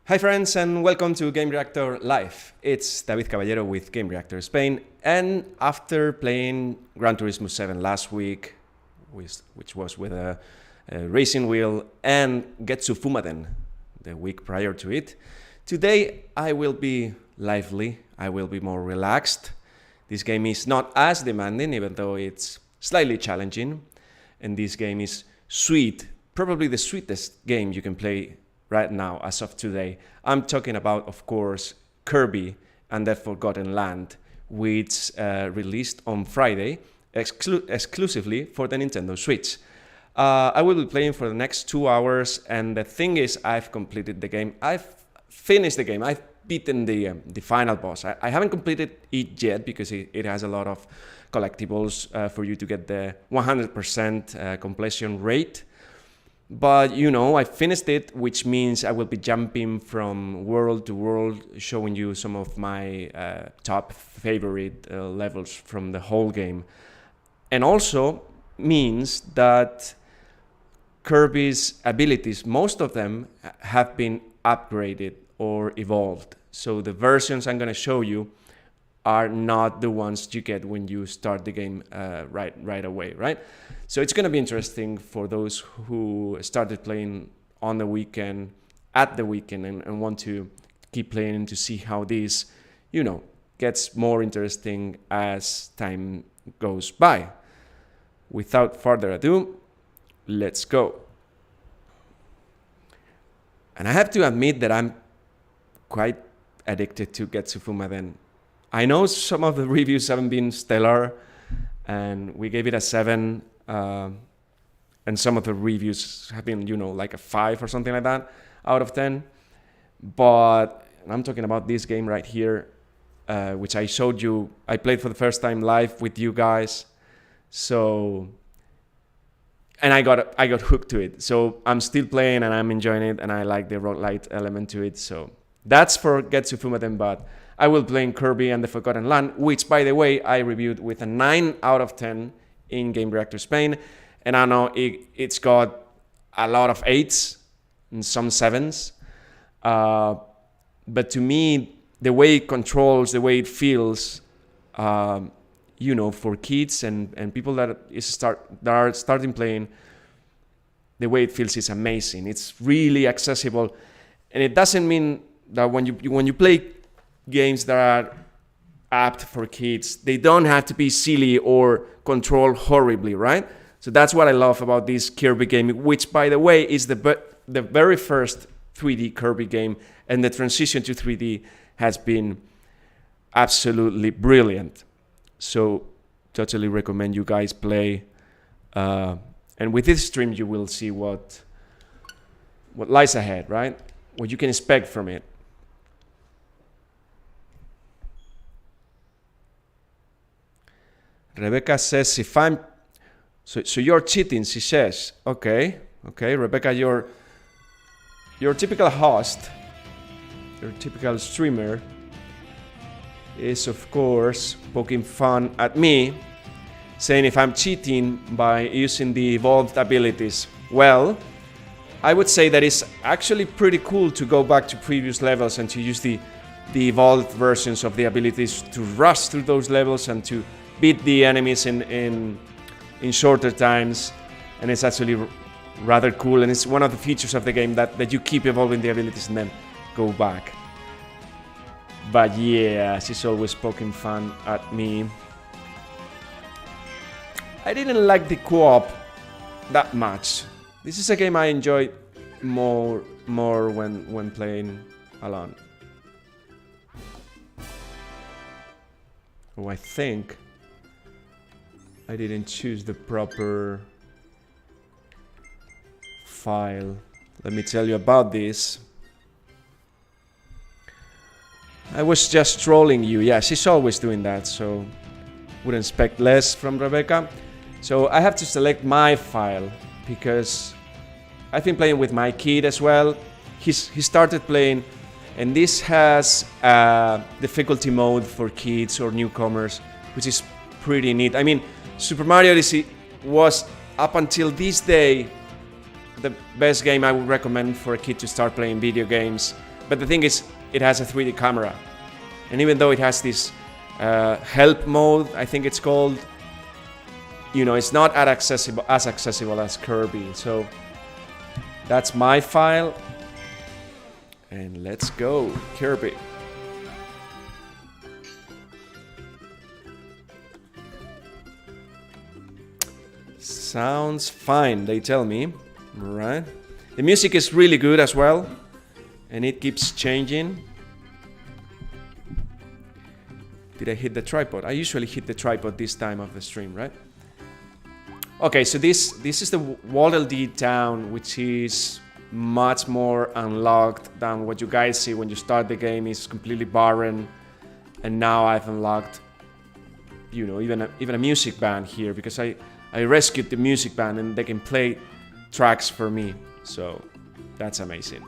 Hi friends and welcome to Game Reactor Live. It's David Caballero with Game Reactor Spain, and after playing Gran Turismo 7 last week, which was with a racing wheel, and Getsu Fumaden the week prior to it, today I will be lively, I will be more relaxed. This game is not as demanding, even though it's slightly challenging, and this game is sweet, probably the sweetest game you can play right now, as of today. I'm talking about, of course, Kirby and the Forgotten Land, which released on Friday exclusively for the Nintendo Switch. I will be playing for the next 2 hours, and the thing is, I've completed the game. I've finished the game. I've beaten the final boss. I haven't completed it yet because it has a lot of collectibles for you to get the 100% completion rate. But you know, I finished it, which means I will be jumping from world to world, showing you some of my top favorite levels from the whole game. And also means that Kirby's abilities, most of them have been upgraded or evolved. So the versions I'm going to show you are not the ones you get when you start the game right away, right? So it's going to be interesting for those who started playing on the weekend, at the weekend, and want to keep playing to see how this, you know, gets more interesting as time goes by. Without further ado, let's go. And I have to admit that I'm quite addicted to Getsu Fumaden. I know some of the reviews haven't been stellar, and we gave it a 7, and some of the reviews have been, you know, like a 5 or something like that out of 10. But I'm talking about this game right here, which I showed you. I played for the first time live with you guys, so, and I got hooked to it. So I'm still playing and I'm enjoying it, and I like the roguelite element to it. So that's for Getsu Fumaden, but I will play in Kirby and the Forgotten Land, which, by the way, I reviewed with a 9 out of 10 in Game Reactor Spain. And I know it's got a lot of 8s and some 7s. But to me, the way it controls, the way it feels, you know, for kids and people that are starting playing, the way it feels is amazing. It's really accessible. And it doesn't mean that when you play games that are apt for kids, they don't have to be silly or control horribly, right? So that's what I love about this Kirby game, which, by the way, is the very first 3D Kirby game, and the transition to 3D has been absolutely brilliant. So totally recommend you guys play, and with this stream you will see what lies ahead, right? What you can expect from it. Rebecca says, if I'm... So you're cheating, she says. Okay, Rebecca, your typical host, your typical streamer, is, of course, poking fun at me, saying if I'm cheating by using the evolved abilities. Well, I would say that it's actually pretty cool to go back to previous levels and to use the evolved versions of the abilities to rush through those levels and to beat the enemies in shorter times. And it's actually rather cool, and it's one of the features of the game that you keep evolving the abilities and then go back. But yeah, she's always poking fun at me. I didn't like the co-op that much. This is a game I enjoy more when playing alone. Oh, I think I didn't choose the proper file. Let me tell you about this. I was just trolling you. Yeah, she's always doing that, so wouldn't expect less from Rebecca. So I have to select my file because I've been playing with my kid as well. He started playing, and this has a difficulty mode for kids or newcomers, which is pretty neat. I mean, Super Mario Odyssey was, up until this day, the best game I would recommend for a kid to start playing video games. But the thing is, it has a 3D camera. And even though it has this help mode, I think it's called, you know, it's not as accessible as Kirby. So that's my file. And let's go, Kirby. Sounds fine, they tell me. Right. The music is really good as well, and it keeps changing. Did I hit the tripod? I usually hit the tripod this time of the stream, right? Okay, so this is the Waddle Dee town, which is much more unlocked than what you guys see when you start the game. It's completely barren, and now I've unlocked, you know, even a music band here, because I rescued the music band and they can play tracks for me, so that's amazing.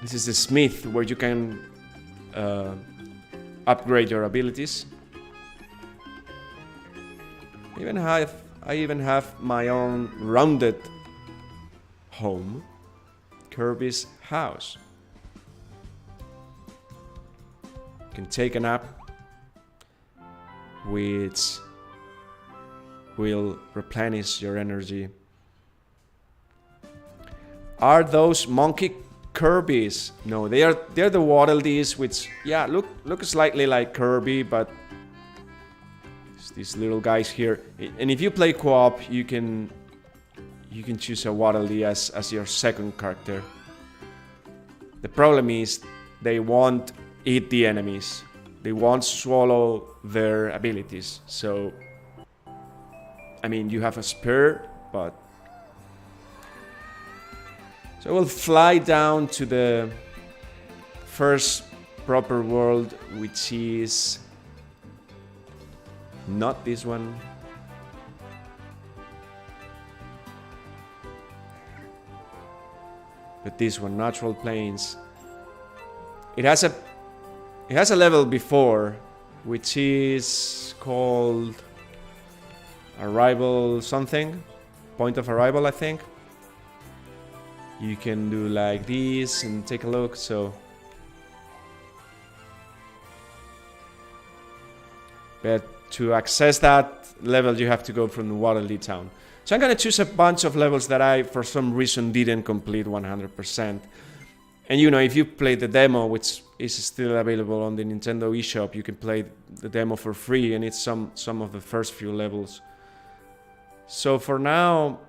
This is the smith where you can upgrade your abilities. I even have my own rounded home, Kirby's house. You can take a nap, which will replenish your energy. Are those monkey Kirby's? No, they're the Waddle Dees, which, yeah, look slightly like Kirby, but it's these little guys here. And if you play co-op, you can choose a Waddle Dee as your second character. The problem is they won't eat the enemies. They won't swallow their abilities. So, I mean, you have a spear, but... So we'll fly down to the first proper world, which is not this one. But this one, Natural Plains. It has a level before, which is called Arrival something. Point of Arrival, I think. You can do like this and take a look, so... But to access that level, you have to go from the Waddle Dee town. So I'm gonna choose a bunch of levels that I, for some reason, didn't complete 100%. And you know, if you play the demo, which is still available on the Nintendo eShop, you can play the demo for free, and it's some of the first few levels. So for now,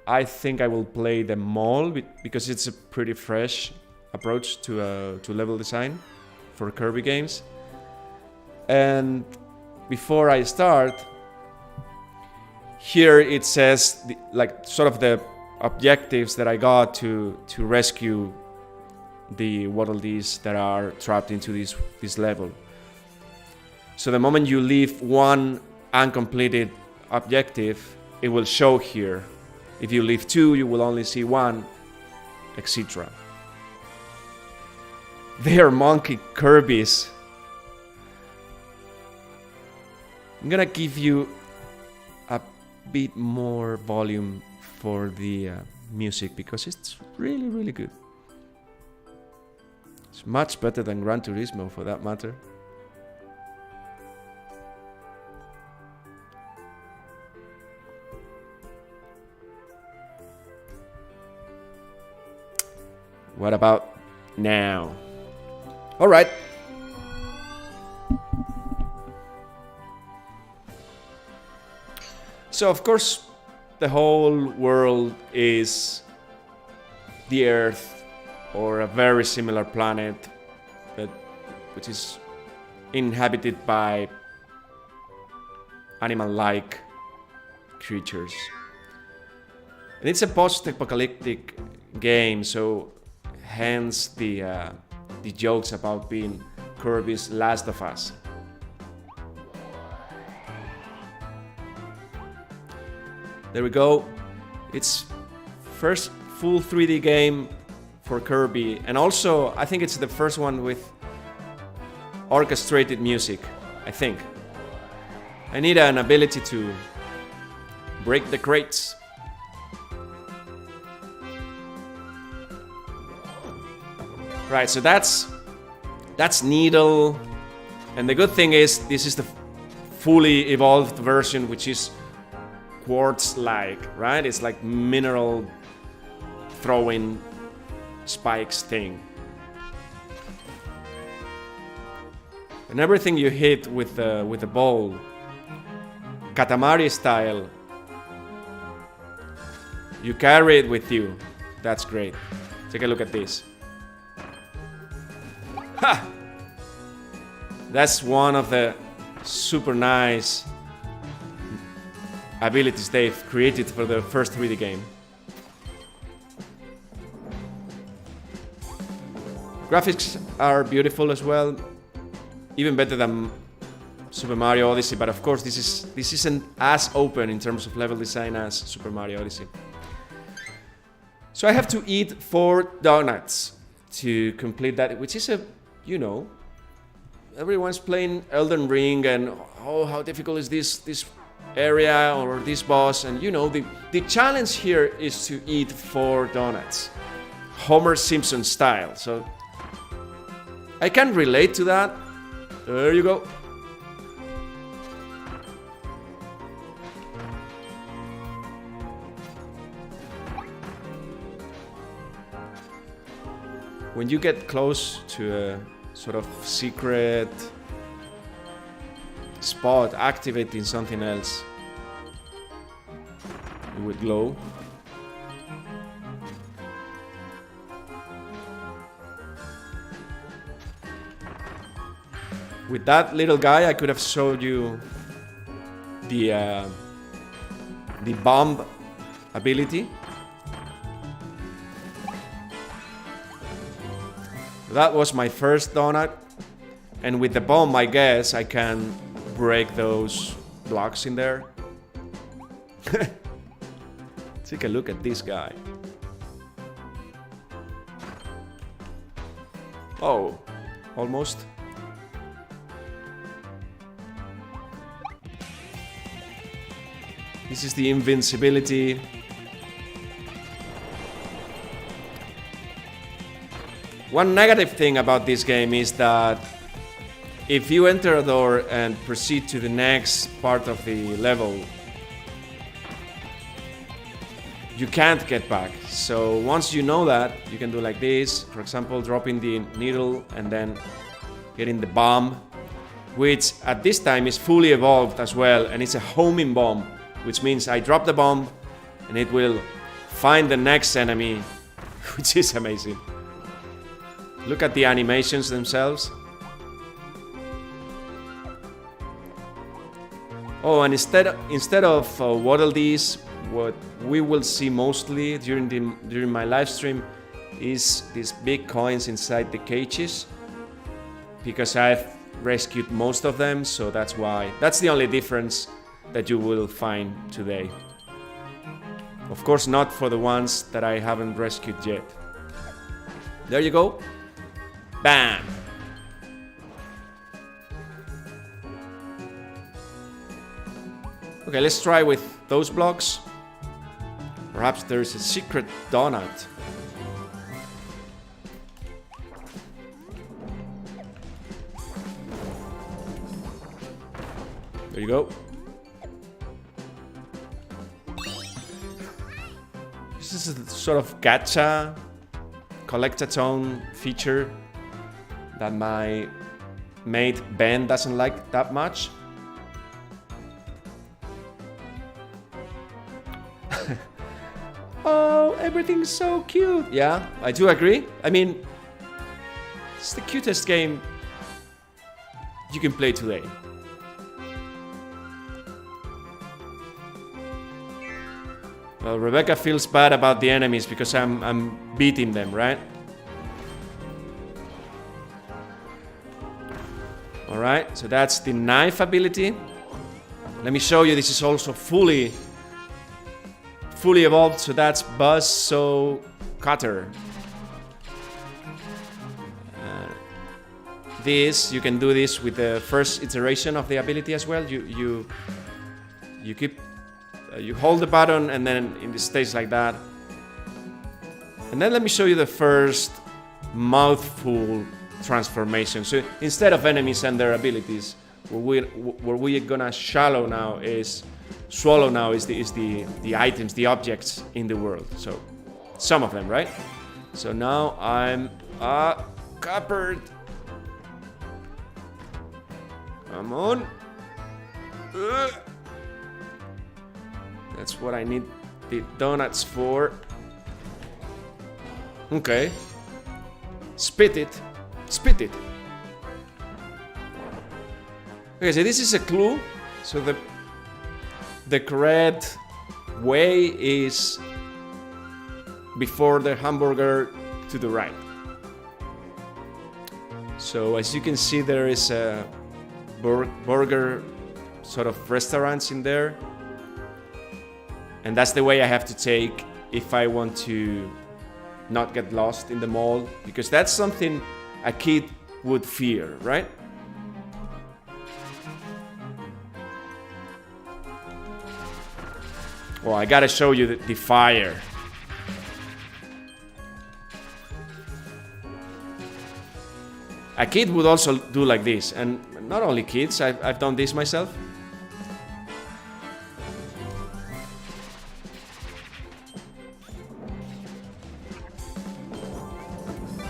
I think I will play the mall because it's a pretty fresh approach to level design for Kirby games. And before I start, here it says sort of the objectives that I got to rescue the Waddle Dees that are trapped into this level. So the moment you leave one uncompleted objective, it will show here. If you leave two, you will only see one, etc. They are monkey Kirby's. I'm gonna give you a bit more volume for the music because it's really, really good. It's much better than Gran Turismo, for that matter. What about now? All right. So, of course, the whole world is the Earth or a very similar planet, which is inhabited by animal-like creatures. And it's a post-apocalyptic game, so hence the jokes about being Kirby's Last of Us. There we go. It's first full 3D game for Kirby, and also I think it's the first one with orchestrated music, I think. I need an ability to break the crates. Right, so that's Needle. And the good thing is, this is the fully evolved version, which is quartz-like, right? It's like mineral throwing spikes thing. And everything you hit with the ball, Katamari style, you carry it with you. That's great. Take a look at this. Ha! That's one of the super nice abilities they've created for the first 3D game. Graphics are beautiful as well, even better than Super Mario Odyssey, but of course this isn't as open in terms of level design as Super Mario Odyssey. So I have to eat 4 donuts to complete that, which is everyone's playing Elden Ring and oh, how difficult is this area or this boss, and the challenge here is to eat 4 donuts, Homer Simpson style. So I can relate to that. There you go. When you get close to a sort of secret spot activating something else, it would glow. With that little guy, I could have showed you the bomb ability. That was my first donut, and with the bomb, I guess I can break those blocks in there. Take a look at this guy. Oh, almost. This is the invincibility. One negative thing about this game is that if you enter a door and proceed to the next part of the level, you can't get back. So once you know that, you can do like this, for example, dropping the needle and then getting the bomb, which at this time is fully evolved as well, and it's a homing bomb, which means I drop the bomb and it will find the next enemy, which is amazing. Look at the animations themselves. Oh, and instead of Waddle Dees, what we will see mostly during my live stream is these big coins inside the cages, because I've rescued most of them, so that's why. That's the only difference that you will find today. Of course, not for the ones that I haven't rescued yet. There you go. Bam! Okay, let's try with those blocks. Perhaps there's a secret donut. There you go. This is a sort of gacha collect-a-tone feature that my mate Ben doesn't like that much. Oh, everything's so cute. Yeah, I do agree. I mean, it's the cutest game you can play today. Well, Rebecca feels bad about the enemies because I'm beating them, right? Alright, so that's the knife ability. Let me show you, this is also fully evolved, so that's Buzzsaw Cutter. This, you can do this with the first iteration of the ability as well. You hold the button and then it stays like that. And then let me show you the first mouthful transformation. So instead of enemies and their abilities, where we're gonna swallow now is the items, the objects in the world. So some of them, right? So now I'm coppered. Come on. That's what I need the donuts for. Okay. Spit it. Spit it. Okay, so this is a clue. So the correct way is before the hamburger to the right. So as you can see, there is a burger sort of restaurants in there. And that's the way I have to take if I want to not get lost in the mall, because that's something a kid would fear, right? Well, I gotta show you the fire. A kid would also do like this, and not only kids, I've done this myself.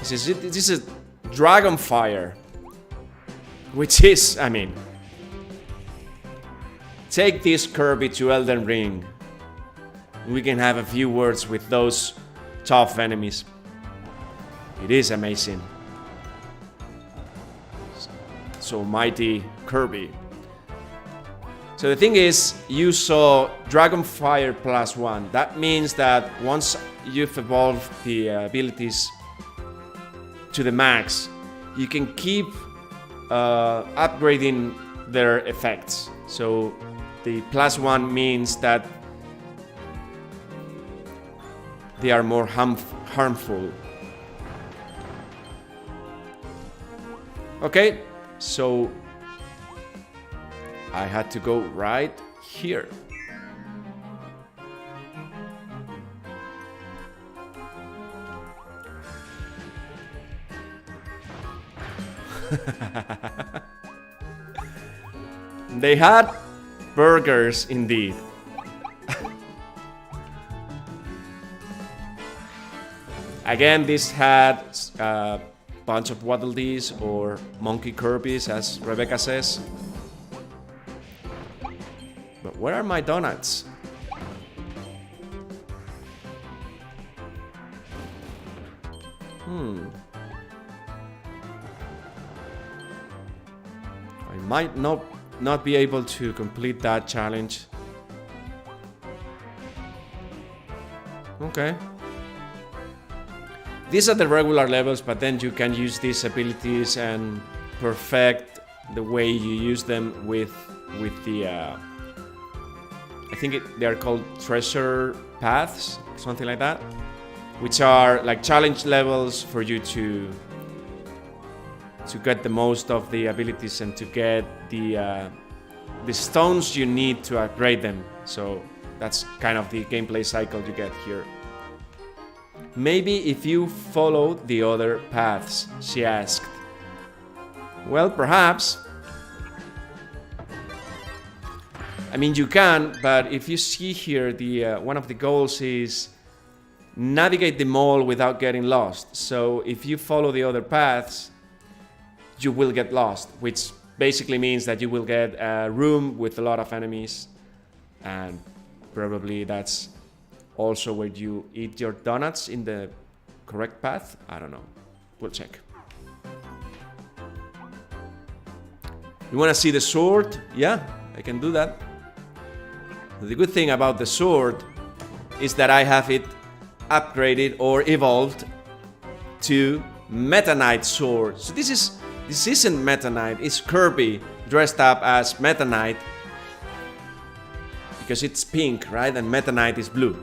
This is a dragon fire, which is, I mean, take this Kirby to Elden Ring. We can have a few words with those tough enemies. It is amazing. So mighty Kirby. So the thing is, you saw Dragonfire +1. That means that once you've evolved the abilities to the max, you can keep upgrading their effects. So the +1 means that they are more harmful. Okay, so I had to go right here. They had burgers indeed. Again, this had a bunch of Waddle Dees or Monkey Kirby's, as Rebecca says. But where are my donuts? I might not be able to complete that challenge. Okay. These are the regular levels, but then you can use these abilities and perfect the way you use them with the I think they are called treasure paths, something like that, which are like challenge levels for you to get the most of the abilities and to get the stones you need to upgrade them. So that's kind of the gameplay cycle you get here. Maybe if you follow the other paths, she asked. Well, perhaps. I mean, you can, but if you see here, the one of the goals is navigate the mall without getting lost. So if you follow the other paths, you will get lost, which basically means that you will get a room with a lot of enemies, and probably that's also where you eat your donuts in the correct path. I don't know. We'll check. You want to see the sword? Yeah, I can do that. The good thing about the sword is that I have it upgraded or evolved to Meta Knight sword. So this isn't Meta Knight, it's Kirby dressed up as Meta Knight, because it's pink, right? And Meta Knight is blue.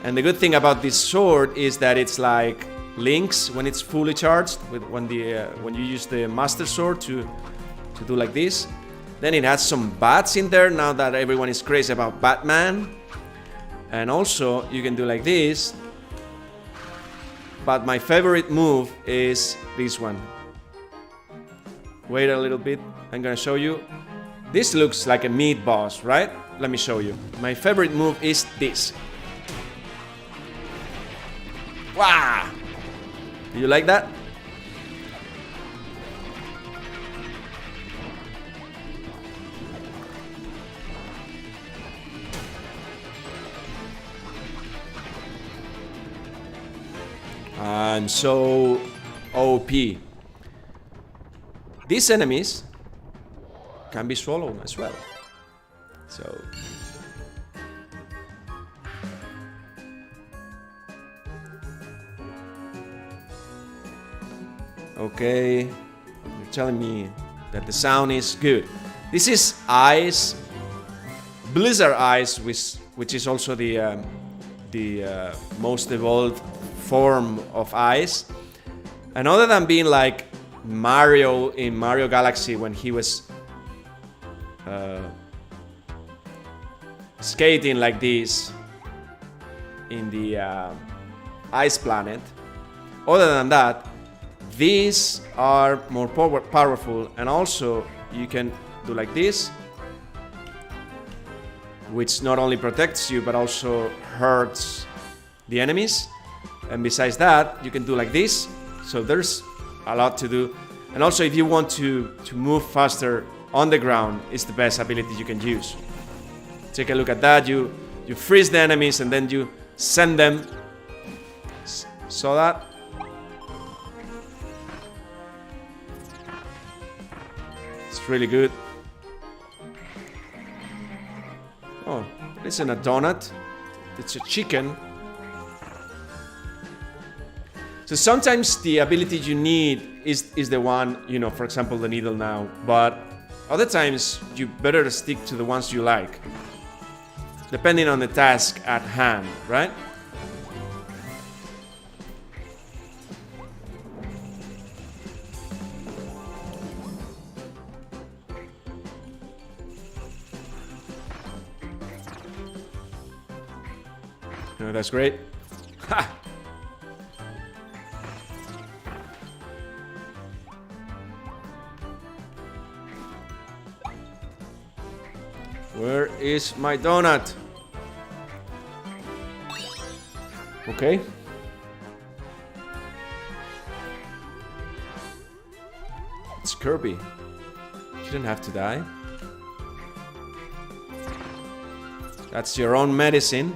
And the good thing about this sword is that it's like Link's when it's fully charged, when you use the Master Sword to do like this. Then it has some bats in there, now that everyone is crazy about Batman. And also you can do like this. but my favorite move is this one. Wait a little bit, I'm gonna show you. This looks like a meat boss, right? Let me show you. My favorite move is this. Wow! Do you like that? I'm so OP. These enemies can be swallowed as well. So okay, you're telling me that the sound is good. This is Ice, Blizzard Ice, which is also the most evolved form of ice. And other than being like Mario in Mario Galaxy when he was skating like this in the ice planet, other than that, these are more powerful, and also you can do like this, which not only protects you but also hurts the enemies. And besides that, you can do like this. So there's a lot to do. And also, if you want to move faster on the ground, it's the best ability you can use. Take a look at that. You freeze the enemies and then you send them. Saw that? It's really good. Oh, it isn't a donut. It's a chicken. So sometimes the ability you need is the one, you know, for example, the needle now. But other times you better stick to the ones you like, depending on the task at hand, right? No, that's great. Ha! Where is my donut? Okay. It's Kirby. You didn't have to die. That's your own medicine.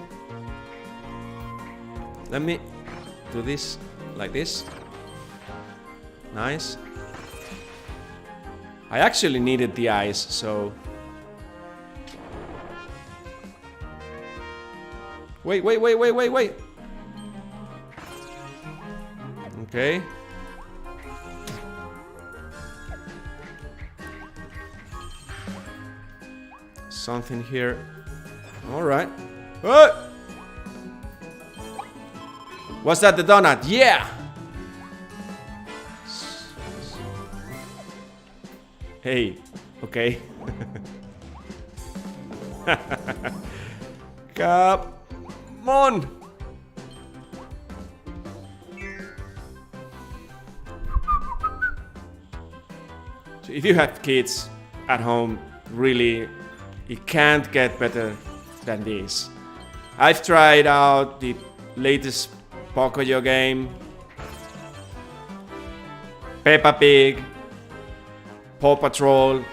Let me do this like this. Nice. I actually needed the ice, so... Wait. Okay. Something here. All right. What? Was that the donut? Yeah. Hey. Okay. Come on. So if you have kids at home, really, it can't get better than this. I've tried out the latest Pocoyo game, Peppa Pig, Paw Patrol.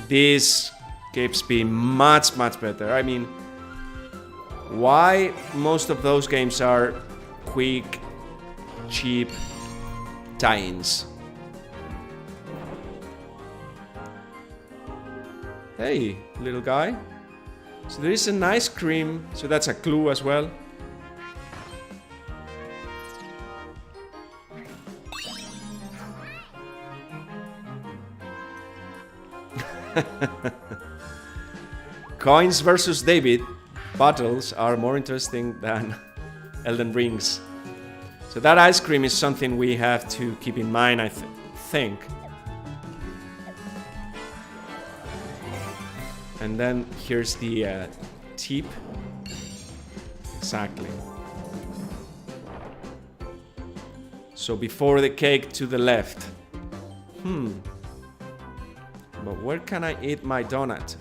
This keeps being much better. I mean, why most of those games are quick, cheap tie-ins. Hey, little guy. So there is an ice cream, so that's a clue as well. Coins versus David battles are more interesting than Elden Rings. So that ice cream is something we have to keep in mind, I think. And then here's the tip. Exactly. So before the cake to the left. But where can I eat my donut?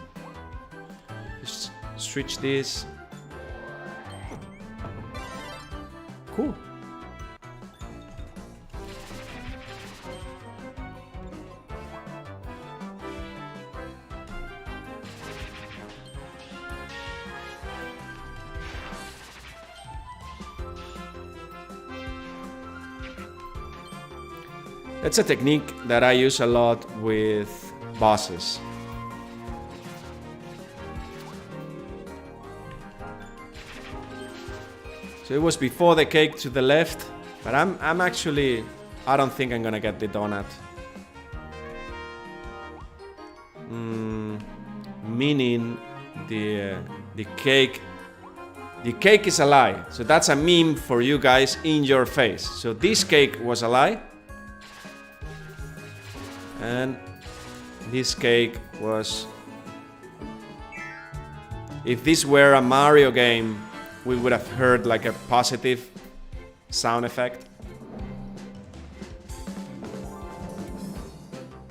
Just switch this. Cool. That's a technique that I use a lot with bosses. So it was before the cake to the left, but I'm actually, I don't think I'm gonna get the donut. Meaning the cake is a lie. So that's a meme for you guys in your face. So this cake was a lie. And this cake was... If this were a Mario game, we would have heard like a positive sound effect.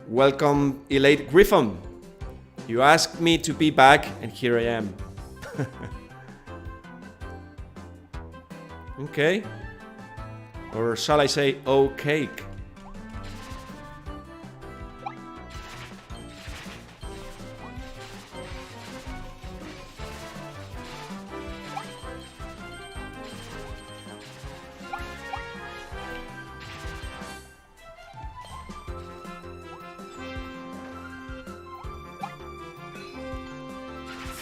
Welcome, Elate Griffon. You asked me to be back, and here I am. Okay. Or shall I say, oh cake?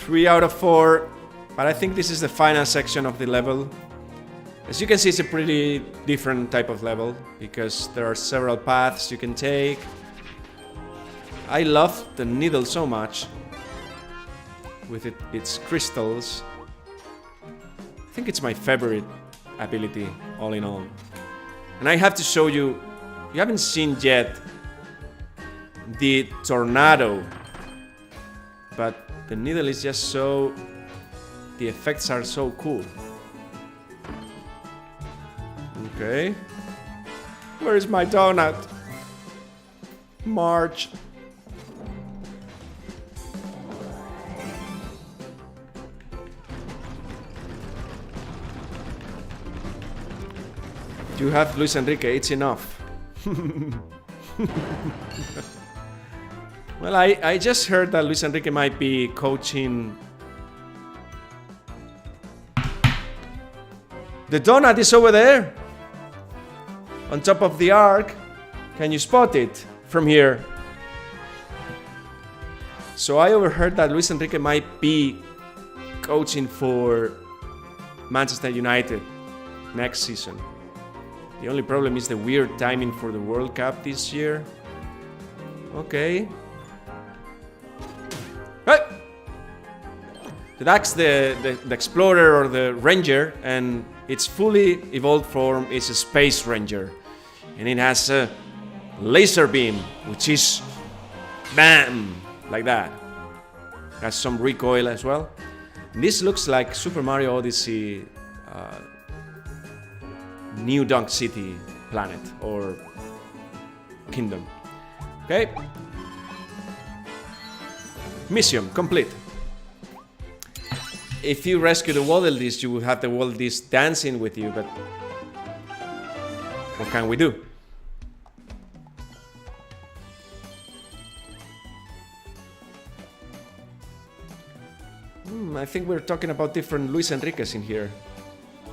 Three out of 4, but I think this is the final section of the level. As you can see, it's a pretty different type of level because there are several paths you can take. I love the needle so much with its crystals. I think it's my favorite ability, all in all. And I have to show you, you haven't seen yet the tornado, but the needle is just so... The effects are so cool. Okay. Where is my donut? March. You have Luis Enrique, it's enough. Well, I just heard that Luis Enrique might be coaching. The donut is over there, on top of the arc. Can you spot it from here? So I overheard that Luis Enrique might be coaching for Manchester United next season. The only problem is the weird timing for the World Cup this year. Okay. Hey! So that's the Explorer or the Ranger, and its fully evolved form is a Space Ranger. And it has a laser beam, which is BAM! Like that. Has some recoil as well. And this looks like Super Mario Odyssey New Donk City planet or kingdom. Okay. Mission complete. If you rescue the Waddle Dees, you will have the Waddle Dees dancing with you, but what can we do? I think we're talking about different Luis Enriquez in here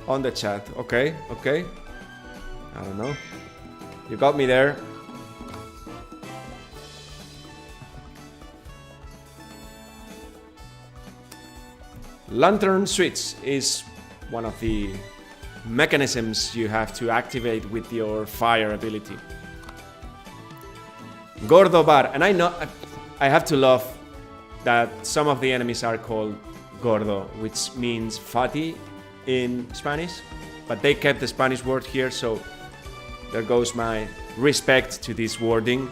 on the chat. Okay, okay. I don't know. You got me there. Lantern switch is one of the mechanisms you have to activate with your fire ability. Gordo Bar, and I know I have to love that some of the enemies are called Gordo, which means fatty in Spanish, but they kept the Spanish word here, so there goes my respect to this wording.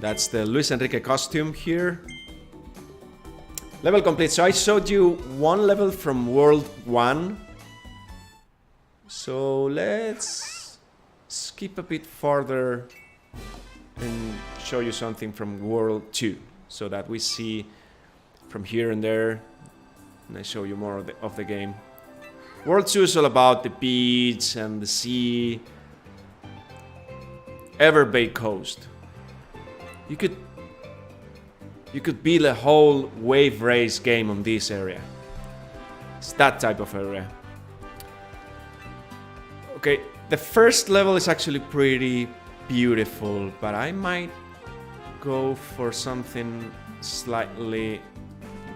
That's the Luis Enrique costume here. Level complete. So I showed you one level from World 1. So let's skip a bit farther and show you something from World 2, so that we see from here and there, and I show you more of the game. World 2 is all about the beach and the sea. Everbay Coast. You could build a whole wave race game on this area. It's that type of area. Okay, the first level is actually pretty beautiful, but I might go for something slightly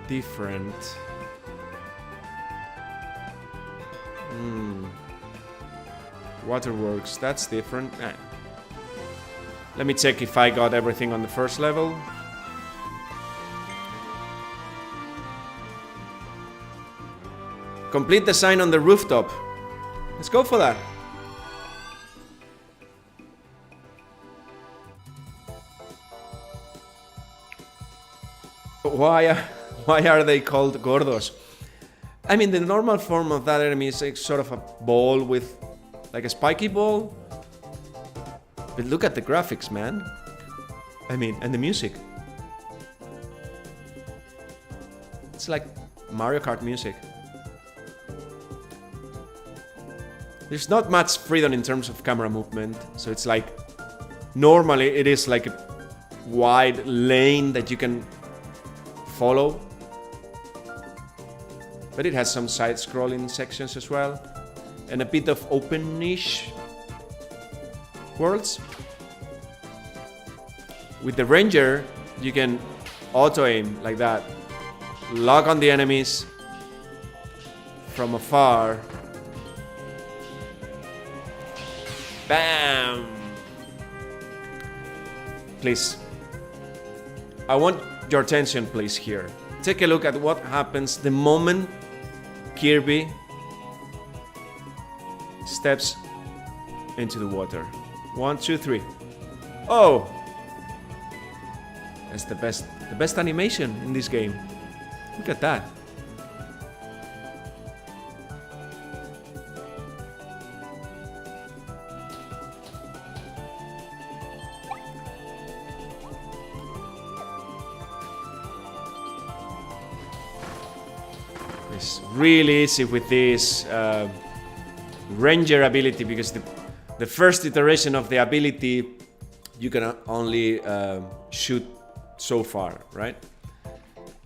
different. Waterworks, that's different. Let me check if I got everything on the first level. Complete the sign on the rooftop. Let's go for that. Why are they called gordos? I mean, the normal form of that enemy is like sort of a ball with like a spiky ball. But look at the graphics, man. I mean, and the music. It's like Mario Kart music. There's not much freedom in terms of camera movement, so it's like normally it is like a wide lane that you can follow, but it has some side-scrolling sections as well, and a bit of open-ish worlds. With the Ranger, you can auto-aim like that, lock on the enemies from afar. Bam! Please, I want your attention, please, here. Take a look at what happens the moment Kirby steps into the water. 1, 2, 3. Oh! That's the best animation in this game. Look at that. It's really easy with this Ranger ability, because the first iteration of the ability you can only shoot so far, right?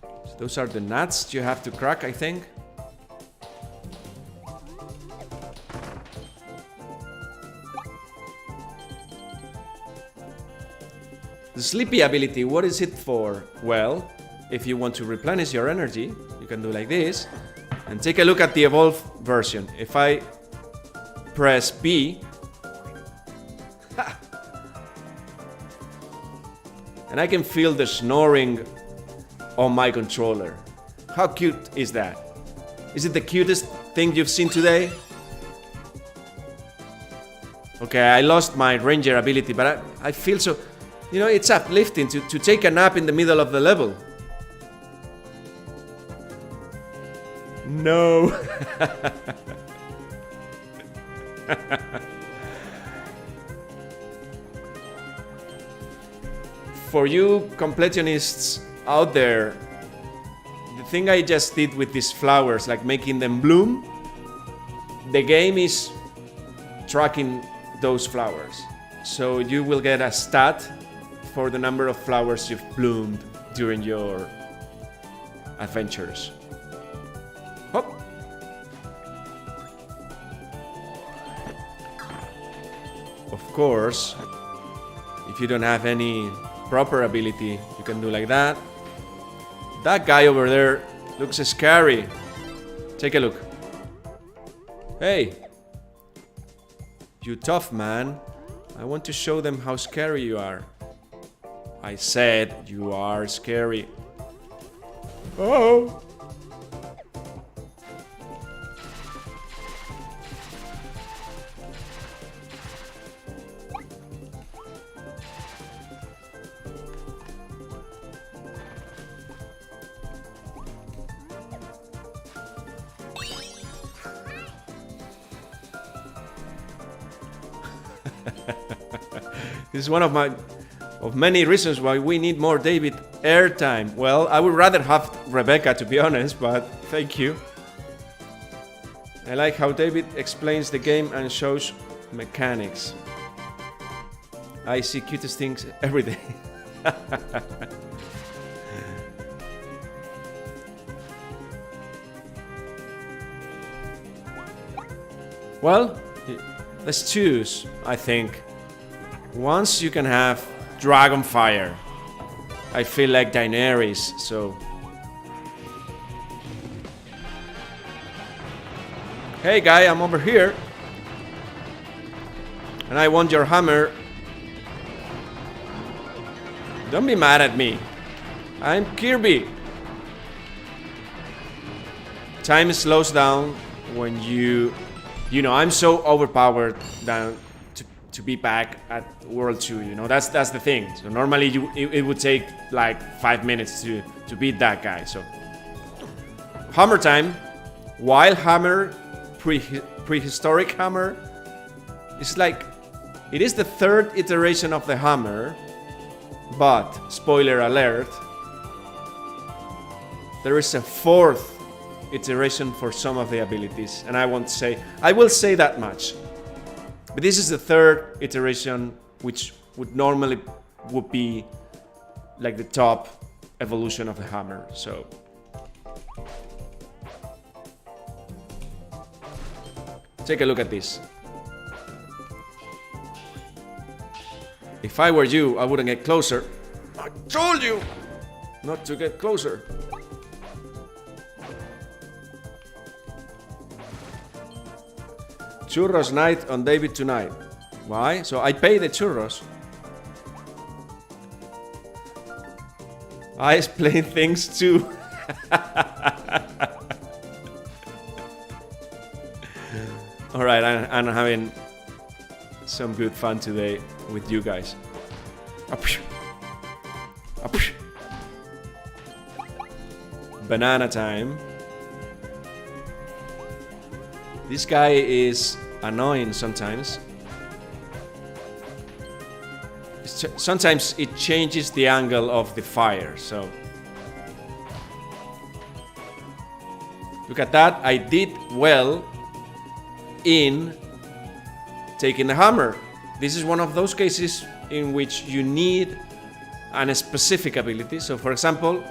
So those are the nuts you have to crack, I think. The Sleepy ability, what is it for? Well, if you want to replenish your energy, you can do like this. And take a look at the evolved version. If I press B, and I can feel the snoring on my controller. How cute is that? Is it the cutest thing you've seen today? Okay, I lost my Ranger ability, but I feel so... You know, it's uplifting to take a nap in the middle of the level. No. For you completionists out there, the thing I just did with these flowers, like making them bloom, the game is tracking those flowers. So you will get a stat for the number of flowers you've bloomed during your adventures. Hop. Of course, if you don't have any proper ability, you can do like that. That guy over there looks scary. Take a look. Hey, you tough man. I want to show them how scary you are. I said you are scary. Oh. This is one of many reasons why we need more David airtime. Well, I would rather have Rebecca, to be honest, but thank you. I like how David explains the game and shows mechanics. I see cutest things every day. Well, let's choose, I think. Once you can have Dragon Fire. I feel like Daenerys, so... Hey guy, I'm over here. And I want your hammer. Don't be mad at me. I'm Kirby. Time slows down when you know, I'm so overpowered that to be back at World 2, you know, that's the thing. So normally it would take like 5 minutes to beat that guy. So hammer time. Wild hammer, prehistoric hammer. It's like, it is the third iteration of the hammer, but spoiler alert, there is a fourth iteration for some of the abilities, and I will say that much. But this is the third iteration, which would normally be like the top evolution of the hammer. So take a look at this. If I were you, I wouldn't get closer. I told you not to get closer. Churros night on David tonight. Why? So I pay the churros. I explain things too. Alright, I'm having some good fun today with you guys. Banana time. This guy is annoying sometimes. Sometimes it changes the angle of the fire, so. Look at that, I did well in taking the hammer. This is one of those cases in which you need a specific ability. So for example,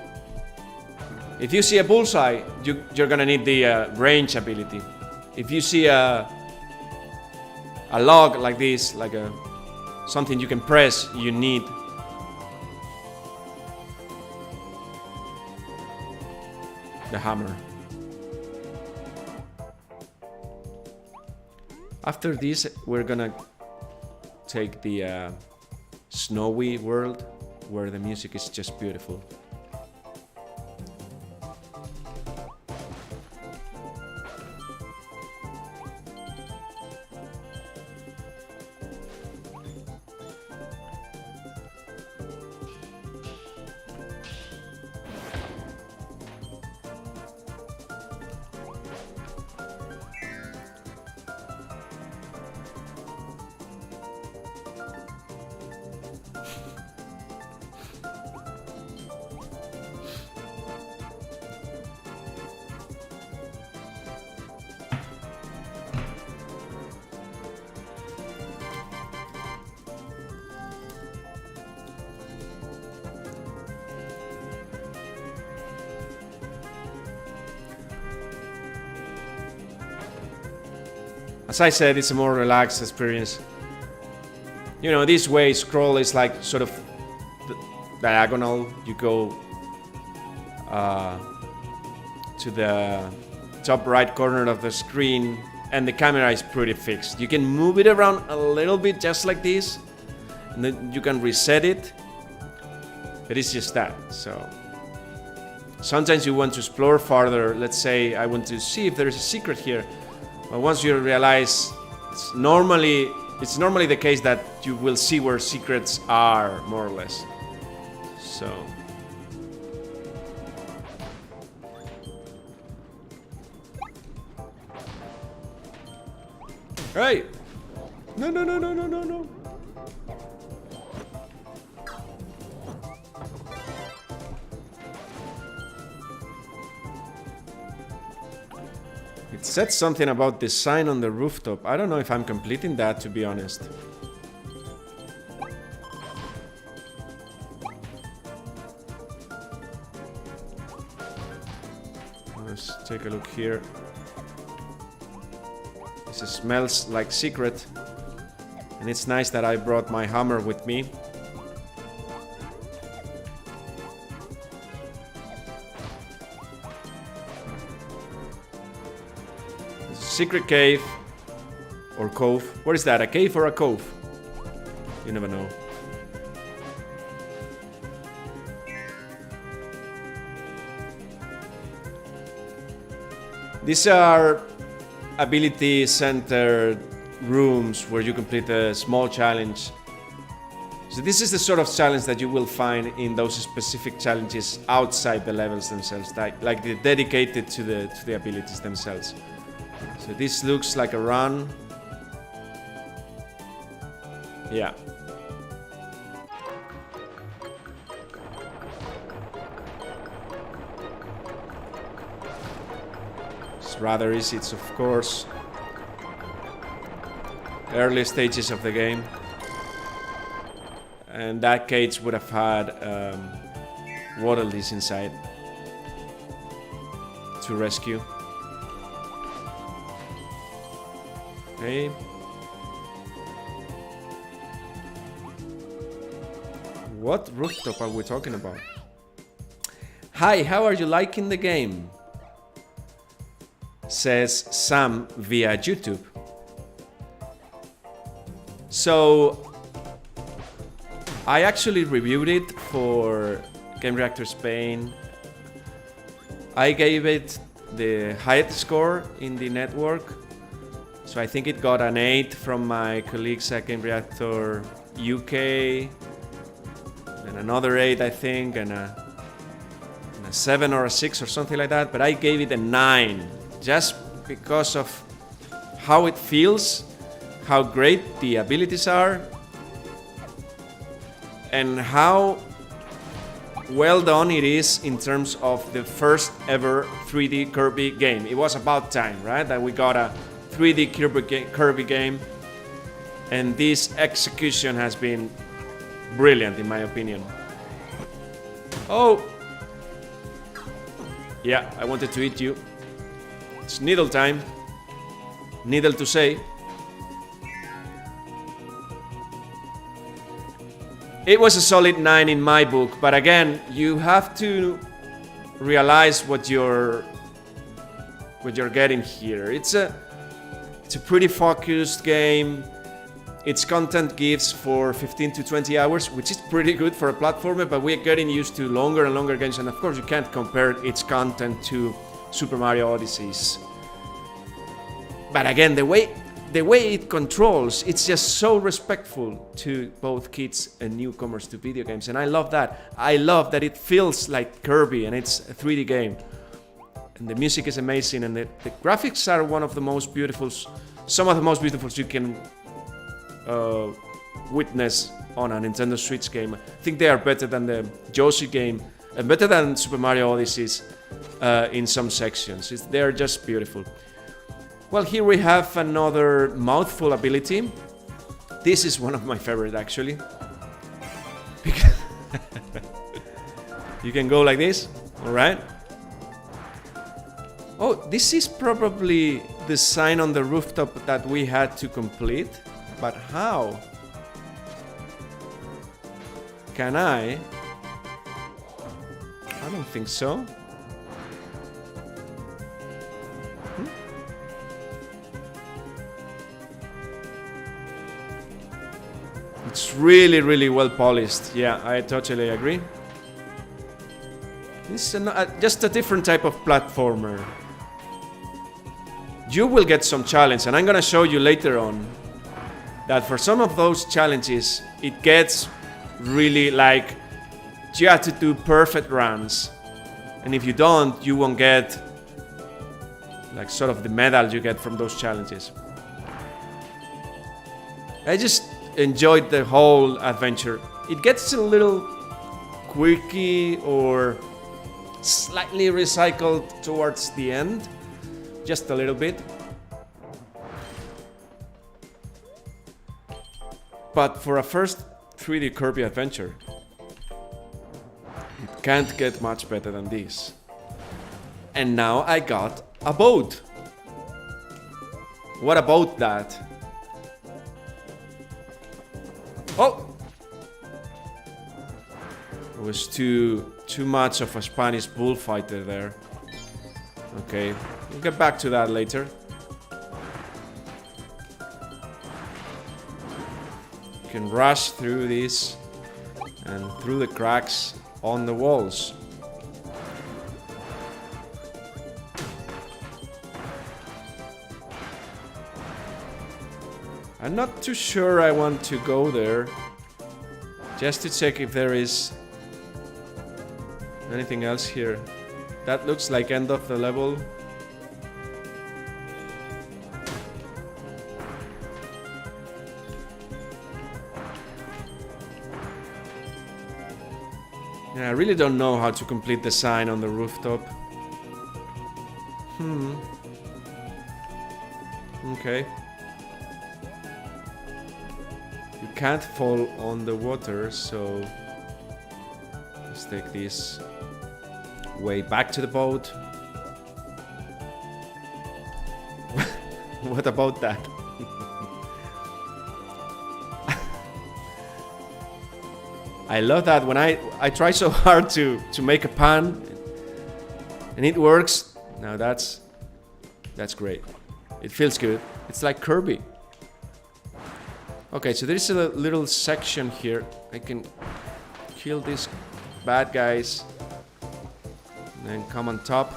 if you see a bullseye, you're gonna need the range ability. If you see a log like this, like something you can press, you need the hammer. After this, we're gonna take the snowy world where the music is just beautiful. As I said, it's a more relaxed experience. You know, this way scroll is like sort of diagonal. You go to the top right corner of the screen and the camera is pretty fixed. You can move it around a little bit just like this, and then you can reset it, but it's just that. So sometimes you want to explore farther. Let's say I want to see if there's a secret here. But once you realize it's normally the case that you will see where secrets are, more or less. So hey! No. said something about the sign on the rooftop. I don't know if I'm completing that, to be honest. Let's take a look here. This smells like secret. And it's nice that I brought my hammer with me. Secret cave or cove. What is that? A cave or a cove? You never know. These are ability centered rooms where you complete a small challenge. So this is the sort of challenge that you will find in those specific challenges outside the levels themselves, like they're dedicated to the abilities themselves. So this looks like a run. Yeah. It's rather easy. It's of course early stages of the game. And that cage would have had water lilies inside to rescue. Okay. What rooftop are we talking about? Hi, how are you liking the game? Says Sam via YouTube. So I actually reviewed it for Game Reactor Spain. I gave it the highest score in the network. So I think it got an 8 from my colleagues at Game Reactor UK, and another 8 I think, and a 7 or a 6 or something like that. But I gave it a 9 just because of how it feels, how great the abilities are, and how well done it is in terms of the first ever 3D Kirby game. It was about time, right, that we got a 3D Kirby game, and this execution has been brilliant in my opinion. Oh! Yeah, I wanted to eat you. It's needle time. Needle to say. It was a solid 9 in my book, but again, you have to realize what you're getting here. It's a pretty focused game. Its content gives for 15 to 20 hours, which is pretty good for a platformer, but we're getting used to longer and longer games, and of course you can't compare its content to Super Mario Odyssey's. But again, the way it controls, it's just so respectful to both kids and newcomers to video games, and I love that. I love that it feels like Kirby and it's a 3D game. And the music is amazing, and the graphics are one of the most beautiful, some of the most beautiful you can witness on a Nintendo Switch game. I think they are better than the Yoshi game, and better than Super Mario Odyssey's in some sections. They're just beautiful. Well, here we have another mouthful ability. This is one of my favorite, actually. You can go like this, all right? Oh, this is probably the sign on the rooftop that we had to complete. But how? Can I? I don't think so. It's really, really well polished. Yeah, I totally agree. This is just a different type of platformer. You will get some challenge, and I'm gonna show you later on that for some of those challenges, it gets really like you have to do perfect runs, and if you don't, you won't get like sort of the medal you get from those challenges. I just enjoyed the whole adventure. It gets a little quirky or slightly recycled towards the end. just a little bit. But for a first 3D Kirby adventure, it can't get much better than this. And now I got a boat. What about that? Oh! It was too much of a Spanish bullfighter there. Okay, we'll get back to that later. You can rush through this and through the cracks on the walls. I'm not too sure I want to go there. Just to check if there is anything else here. That looks like end of the level. Yeah, I really don't know how to complete the sign on the rooftop. Okay. You can't fall on the water, so let's take this way back to the boat. What about that? I love that when I try so hard to make a pan and it works. Now that's great. It feels good. It's like Kirby. Okay, so there's a little section here. I can kill these bad guys and then come on top.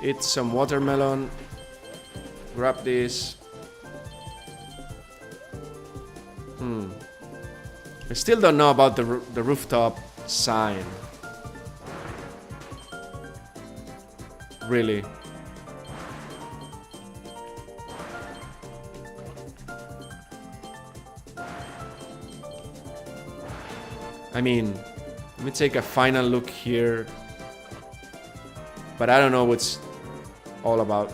Eat some watermelon. Grab this. I still don't know about the rooftop sign. Really. I mean, let me take a final look here. But I don't know what's all about.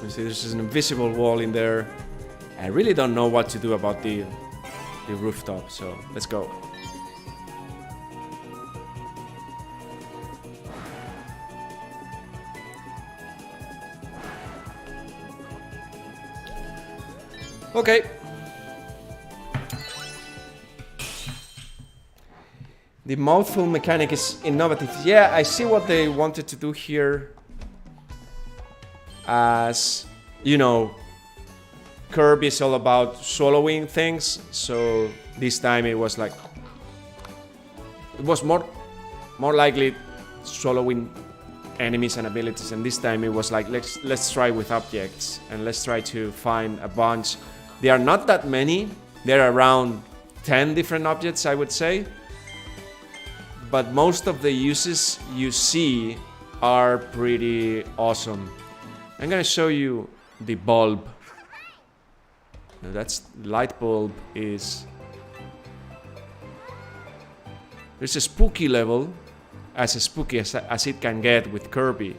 You see, there's an invisible wall in there. I really don't know what to do about the rooftop, so let's go. Okay. The mouthful mechanic is innovative. Yeah, I see what they wanted to do here. As you know, Kirby is all about swallowing things, so this time it was like it was more likely swallowing enemies and abilities, and this time it was like let's try with objects and let's try to find a bunch. There are not that many. There are around 10 different objects, I would say, but most of the uses you see are pretty awesome. I'm gonna show you the bulb. Now that's light bulb is. There's a spooky level, as spooky as it can get with Kirby,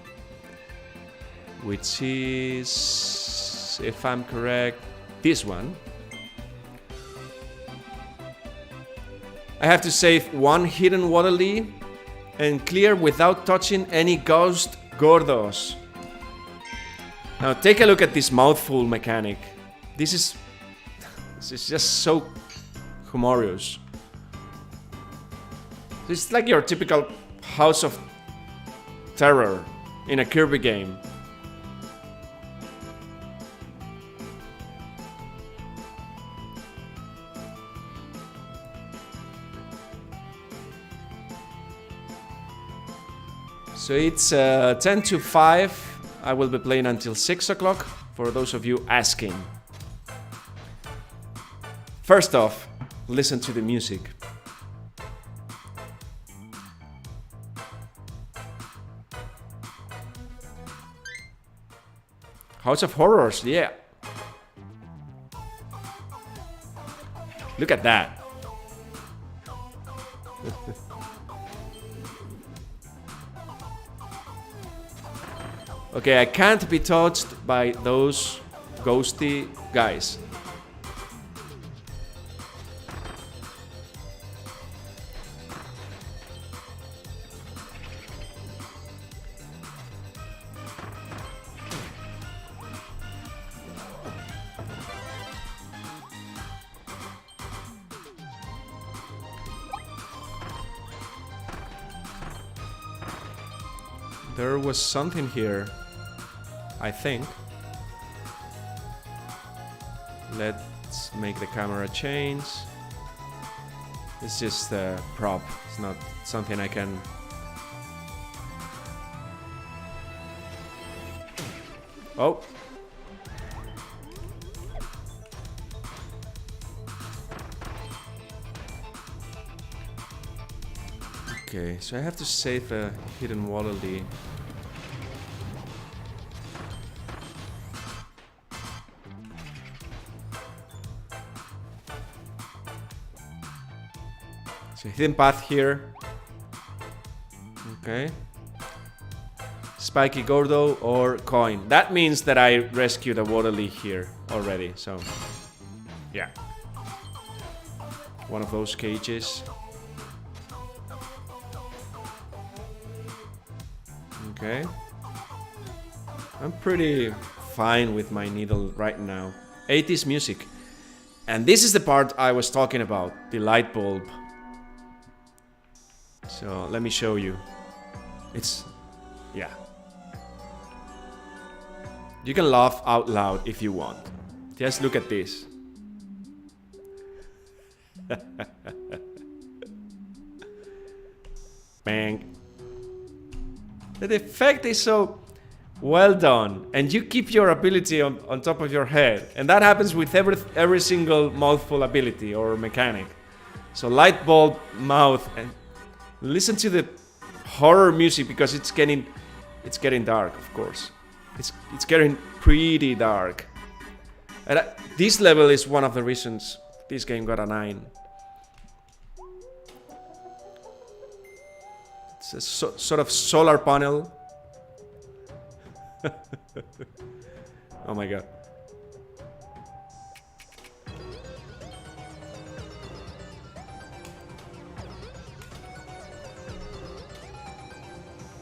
which is, if I'm correct, this one. I have to save one hidden water lead and clear without touching any ghost gordos. Now take a look at this mouthful mechanic. This is just so humorous. It's like your typical House of Terror in a Kirby game. So it's 10 to 5. I will be playing until 6 o'clock, for those of you asking. First off, listen to the music. House of Horrors, yeah. Look at that. Okay, I can't be touched by those ghosty guys. There was something here, I think. Let's make the camera change. It's just a prop. It's not something I can... Oh. Okay, so I have to save a hidden wallaby. So hidden path here. Okay. Spiky Gordo or coin. That means that I rescued a wallaby here already, so... yeah. One of those cages. Okay. I'm pretty fine with my needle right now. 80s music. And this is the part I was talking about, the light bulb. So let me show you. It's... yeah. You can laugh out loud if you want. Just look at this. Bang. The effect is so well done, and you keep your ability on top of your head, and that happens with every single mouthful ability or mechanic. So light bulb, mouth, and listen to the horror music because it's getting dark, of course. It's getting pretty dark. And this level is one of the reasons this game got a 9. It's a sort of solar panel. Oh my god.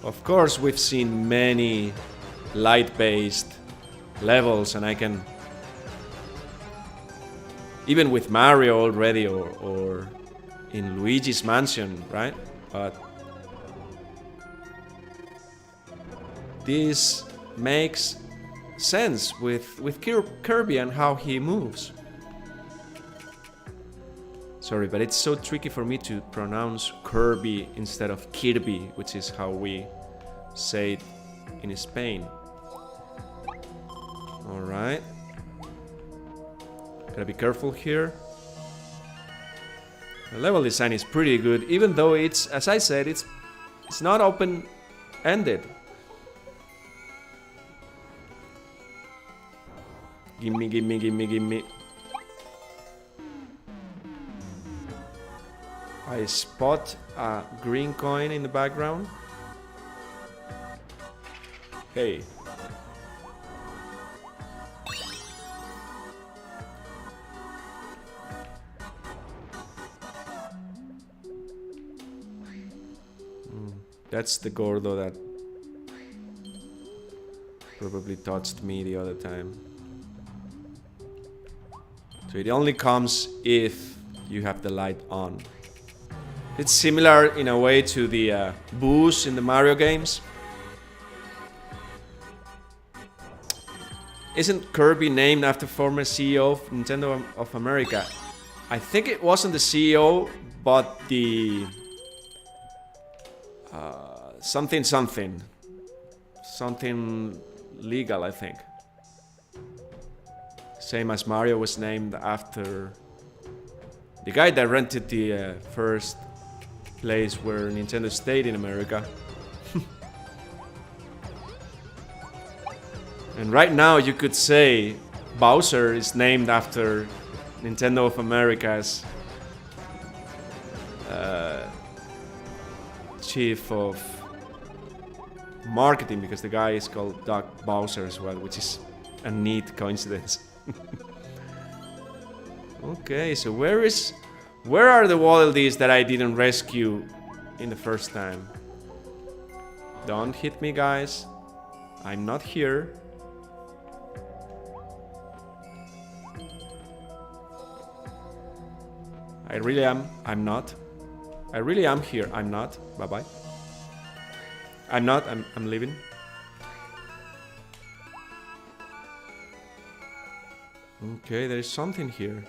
Of course, we've seen many light-based levels, and I can... even with Mario already, or in Luigi's Mansion, right? But this makes sense with Kirby and how he moves. Sorry, but it's so tricky for me to pronounce Kirby instead of Kirby, which is how we say it in Spain. Alright. Gotta be careful here. The level design is pretty good, even though it's, as I said, it's not open-ended. Gimme, gimme, gimme, gimme. I spot a green coin in the background. Hey. That's the Gordo that probably touched me the other time. So it only comes if you have the light on. It's similar in a way to the boos in the Mario games. Isn't Kirby named after former CEO of Nintendo of America? I think it wasn't the CEO, but the... something legal, I think. Same as Mario was named after the guy that rented the first place where Nintendo stayed in America. And right now you could say Bowser is named after Nintendo of America's chief of marketing, because the guy is called Doug Bowser as well, which is a neat coincidence. Okay, so where are the Waddle Dees that I didn't rescue in the first time? Don't hit me, guys. I'm not here. I really am. I'm not. I really am here. I'm not. Bye-bye. I'm not. I'm leaving. Okay, there's something here.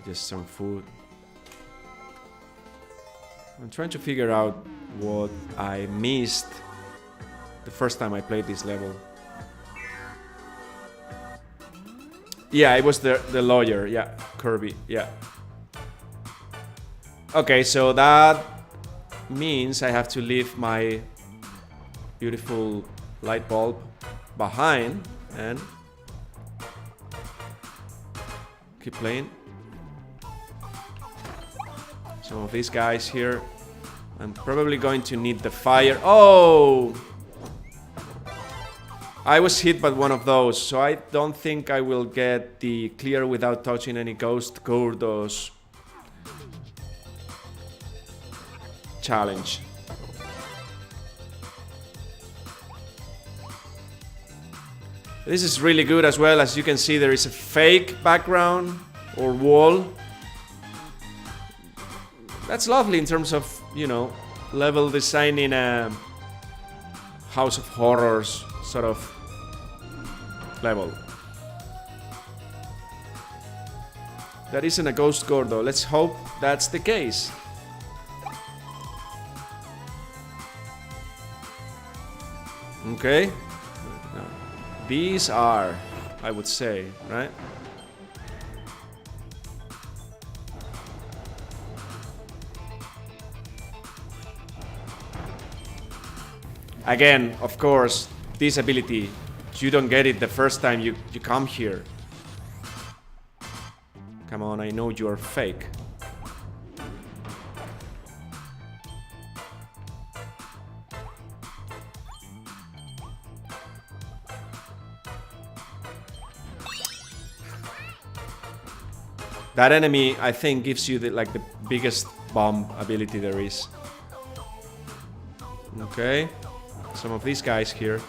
Just some food. I'm trying to figure out what I missed the first time I played this level. Yeah, it was the lawyer. Yeah, Kirby. Yeah. Okay, so that means I have to leave my beautiful light bulb behind and keep playing. Some of these guys here. I'm probably going to need the fire. Oh! I was hit by one of those, so I don't think I will get the clear without touching any ghost gordos challenge. This is really good as well. As you can see, there is a fake background or wall. That's lovely in terms of, you know, level design in a House of Horrors sort of level. That isn't a ghost gordo. Let's hope that's the case. Okay. Now, these are, I would say, right? Again, of course, this ability, you don't get it the first time you come here. Come on, I know you are fake. That enemy, I think, gives you the biggest bomb ability there is. Okay. Some of these guys here.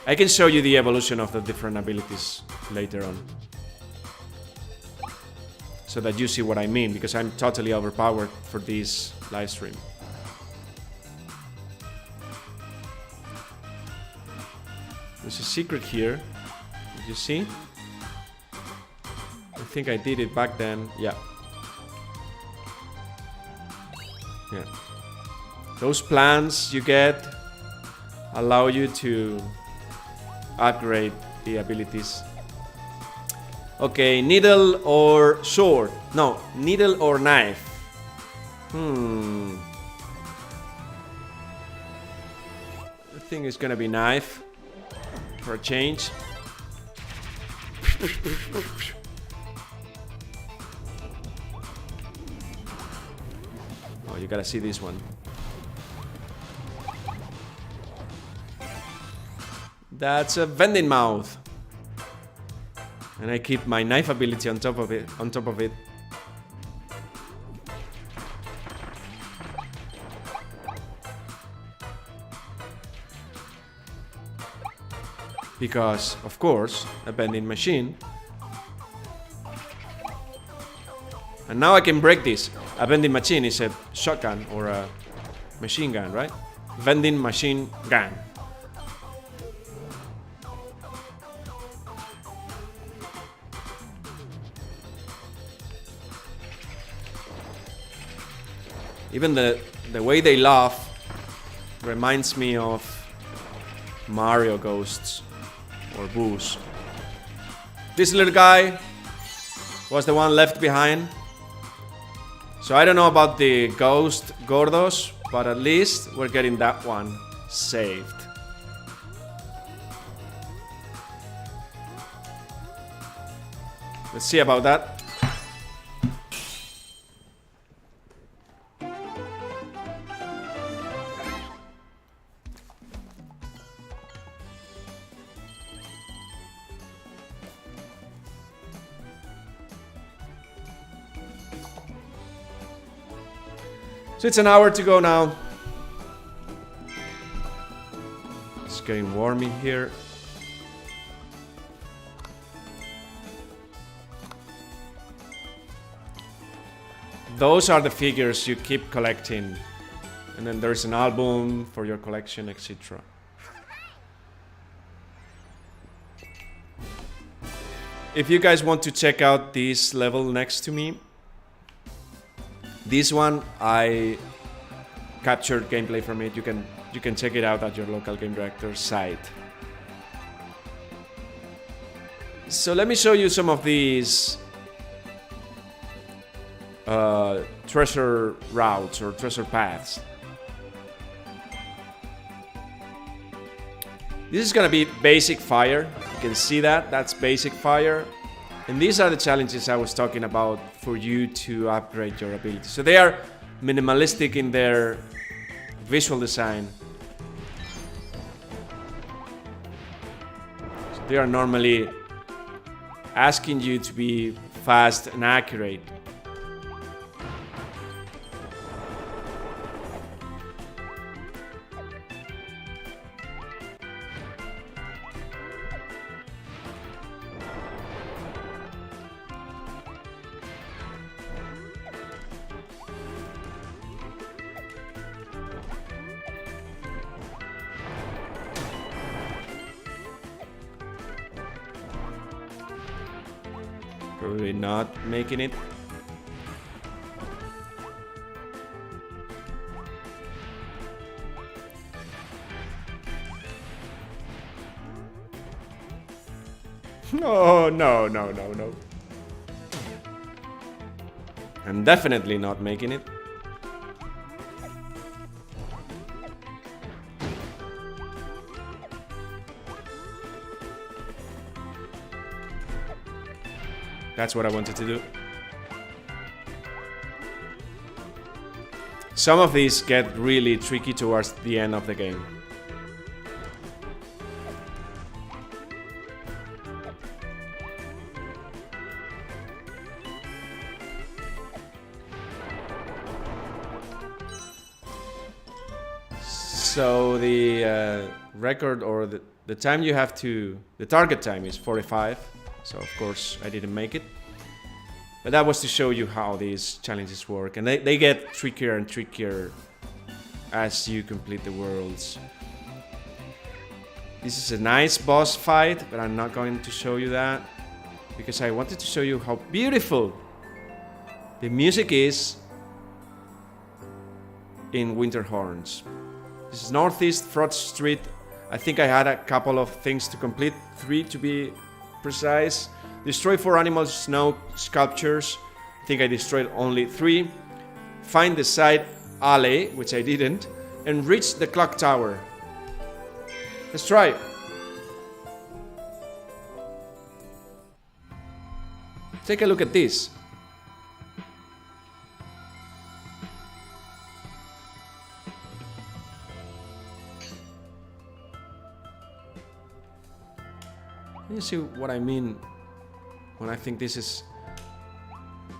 I can show you the evolution of the different abilities later on, so that you see what I mean, because I'm totally overpowered for this live stream. There's a secret here. Did you see? I think I did it back then. Yeah. Yeah. Those plans you get allow you to upgrade the abilities. Okay, needle or sword? No, needle or knife. I think it's gonna be knife for a change. Oh, you gotta see this one. That's a vending mouth. And I keep my knife ability on top of it. Because, of course, a vending machine. And now I can break this. A vending machine is a shotgun or a machine gun, right? Vending machine gun. Even the way they laugh reminds me of Mario ghosts or boos. This little guy was the one left behind. So I don't know about the ghost Gordos, but at least we're getting that one saved. Let's see about that. So it's an hour to go now. It's getting warm in here. Those are the figures you keep collecting. And then there's an album for your collection, etc. If you guys want to check out this level next to me, this one I captured gameplay from it. You can check it out at your local game director's site. So let me show you some of these treasure routes or treasure paths. This is gonna be basic fire. You can see that, that's basic fire. And these are the challenges I was talking about for you to upgrade your ability. So they are minimalistic in their visual design. So they are normally asking you to be fast and accurate. Probably not making it. No. I'm definitely not making it. That's what I wanted to do. Some of these get really tricky towards the end of the game. So the record or the time you have to... The target time is 45. So of course I didn't make it. But that was to show you how these challenges work. And they get trickier and trickier as you complete the worlds. This is a nice boss fight, but I'm not going to show you that. Because I wanted to show you how beautiful the music is in Winterhorns. This is Northeast Front Street. I think I had a couple of things to complete, 3 to be precise. Destroy 4 animal snow sculptures. I think I destroyed only 3. Find the side alley, which I didn't, and reach the clock tower. Let's try. Take a look at this. You see what I mean when I think this is...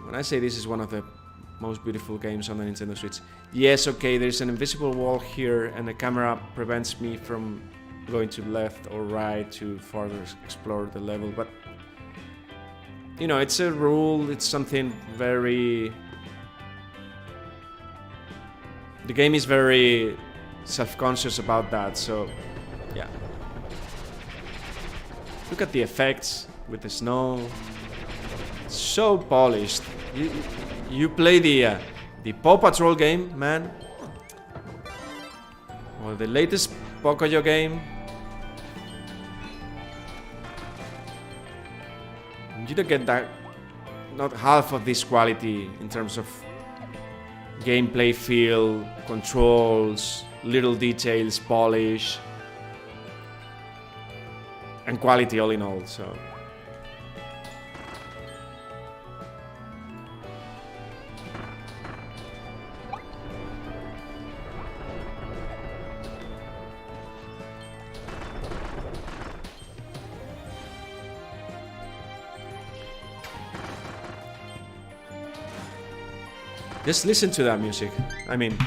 When I say this is one of the most beautiful games on the Nintendo Switch. Yes, okay, there's an invisible wall here and the camera prevents me from going to left or right to further explore the level, but... You know, it's a rule, it's something very... The game is very self-conscious about that, so... Yeah. Look at the effects with the snow. It's so polished. You play the Paw Patrol game, man, or the latest Pocoyo game. You don't get that, not half of this quality in terms of gameplay feel, controls, little details, polish, and quality all in all. So just listen to that music. I mean,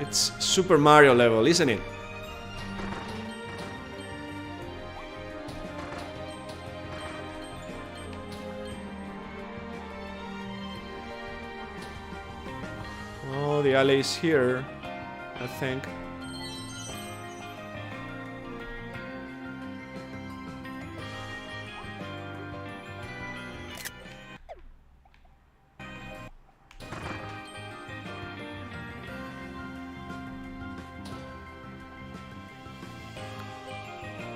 it's Super Mario level, isn't it? Oh, the alley is here, I think.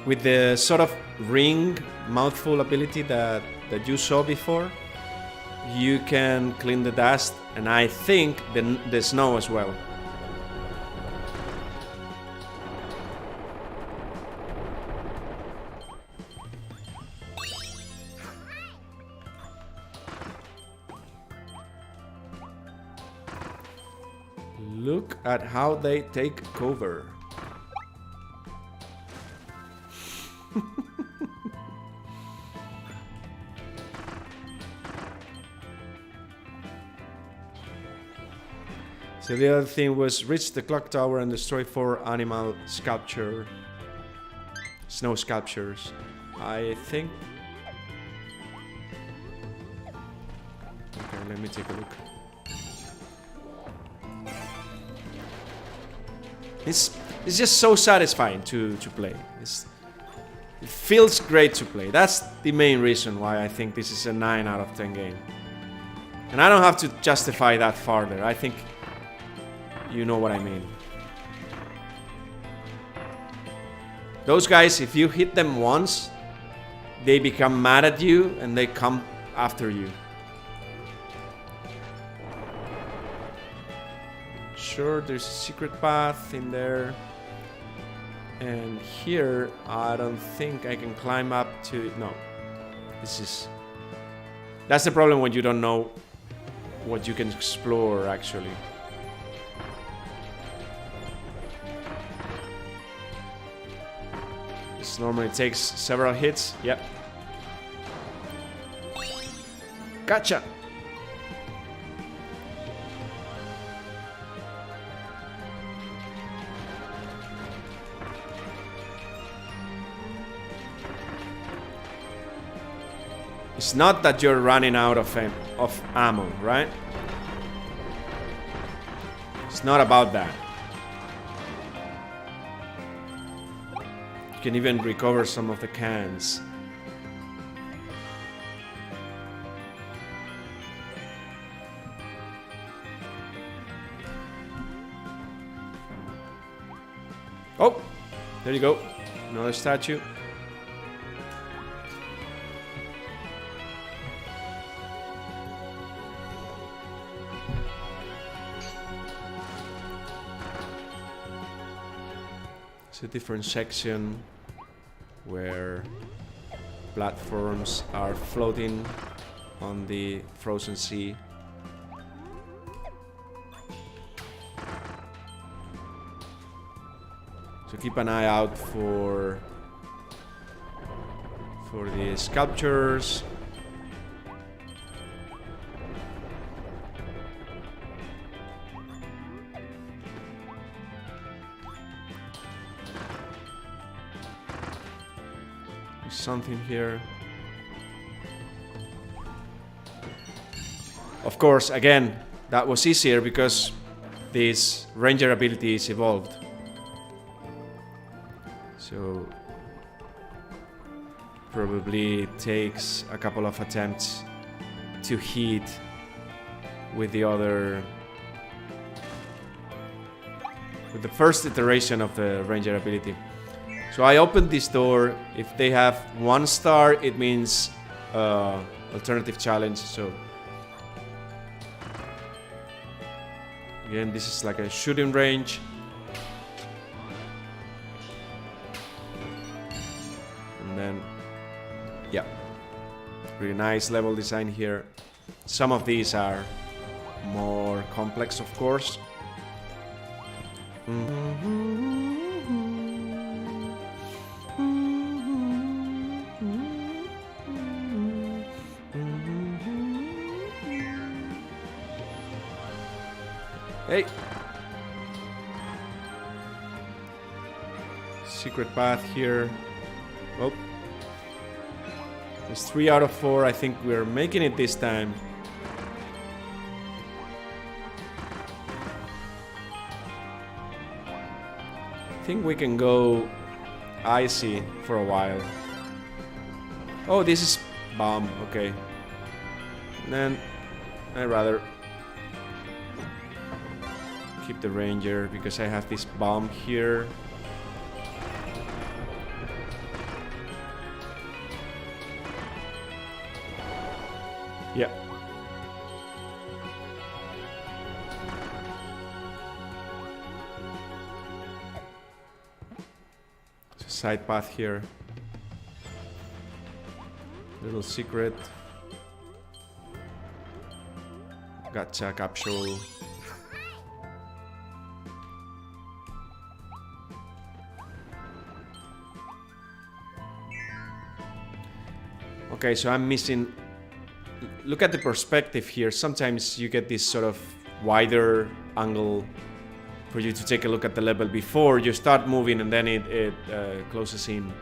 With the sort of ring mouthful ability that you saw before, you can clean the dust, and I think the snow as well. Look at how they take cover. So the other thing was reach the clock tower and destroy 4 animal snow sculptures. I think. Okay, let me take a look. It's just so satisfying to play. It feels great to play. That's the main reason why I think this is a 9 out of 10 game. And I don't have to justify that farther. I think you know what I mean. Those guys, if you hit them once, they become mad at you and they come after you. Sure, there's a secret path in there. And here, I don't think I can climb up to... No. That's the problem when you don't know what you can explore, actually. This normally takes several hits. Yep. Gotcha! It's not that you're running out of ammo, right? It's not about that. You can even recover some of the cans. Oh, there you go. Another statue. It's a different section where platforms are floating on the frozen sea. So keep an eye out for the sculptures. Something here. Of course, again, that was easier because this ranger ability is evolved. So probably takes a couple of attempts to hit with the other with the first iteration of the ranger ability. So I opened this door. If they have 1 star, it means alternative challenge. So again, this is like a shooting range. And then, yeah, really nice level design here. Some of these are more complex, of course. Hey! Secret path here. Oh. It's 3 out of 4. I think we're making it this time. I think we can go icy for a while. Oh, this is bomb. Okay. And then I'd rather keep the ranger because I have this bomb here. Yeah. It's a side path here. Little secret. Gotcha capsule. Okay, so I'm missing. Look at the perspective here. Sometimes you get this sort of wider angle for you to take a look at the level before you start moving, and then it closes in.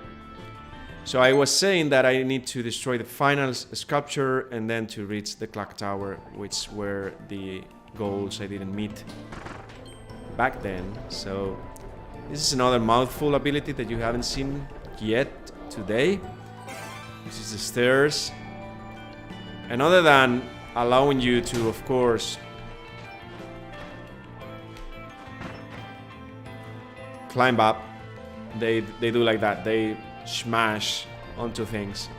So I was saying that I need to destroy the final sculpture and then to reach the clock tower, which were the goals I didn't meet back then. So this is another mouthful ability that you haven't seen yet today. This is the stairs. And other than allowing you to, of course, climb up, they do like that. They smash onto things.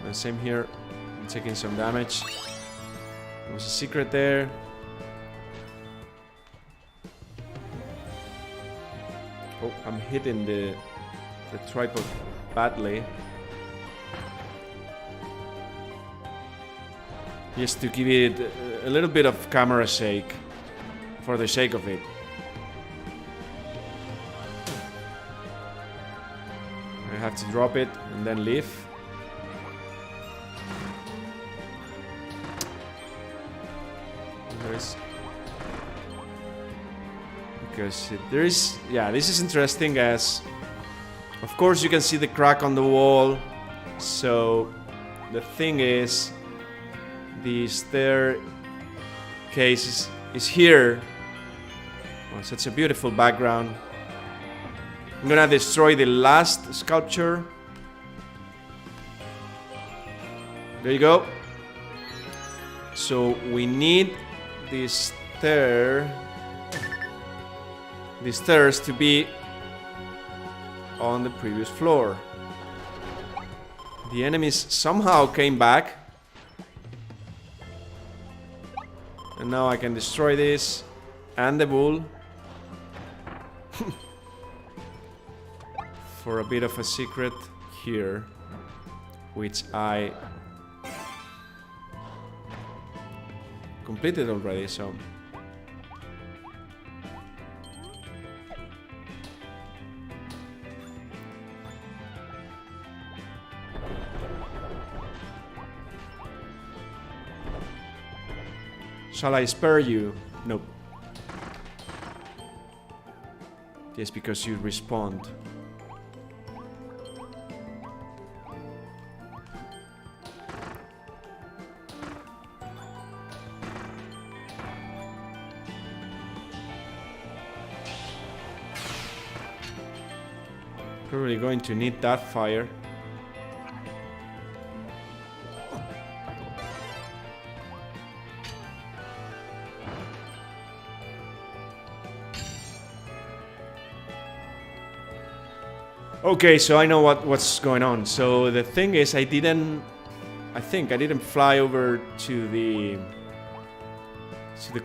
And same here. I'm taking some damage. There was a secret there. Oh, I'm hitting the tripod badly. Just to give it a little bit of camera shake for the sake of it. I have to drop it and then leave. Because there is, yeah, this is interesting as, of course, you can see the crack on the wall. So the thing is, the staircase is here. Oh, such a beautiful background. I'm gonna destroy the last sculpture. There you go. So we need this the stairs to be on the previous floor. The enemies somehow came back. And now I can destroy this and the bull. For a bit of a secret here, which I completed already, so shall I spare you? Nope. Just because you respond. Probably going to need that fire. Okay, so I know what's going on. So the thing is, I think I didn't fly over to the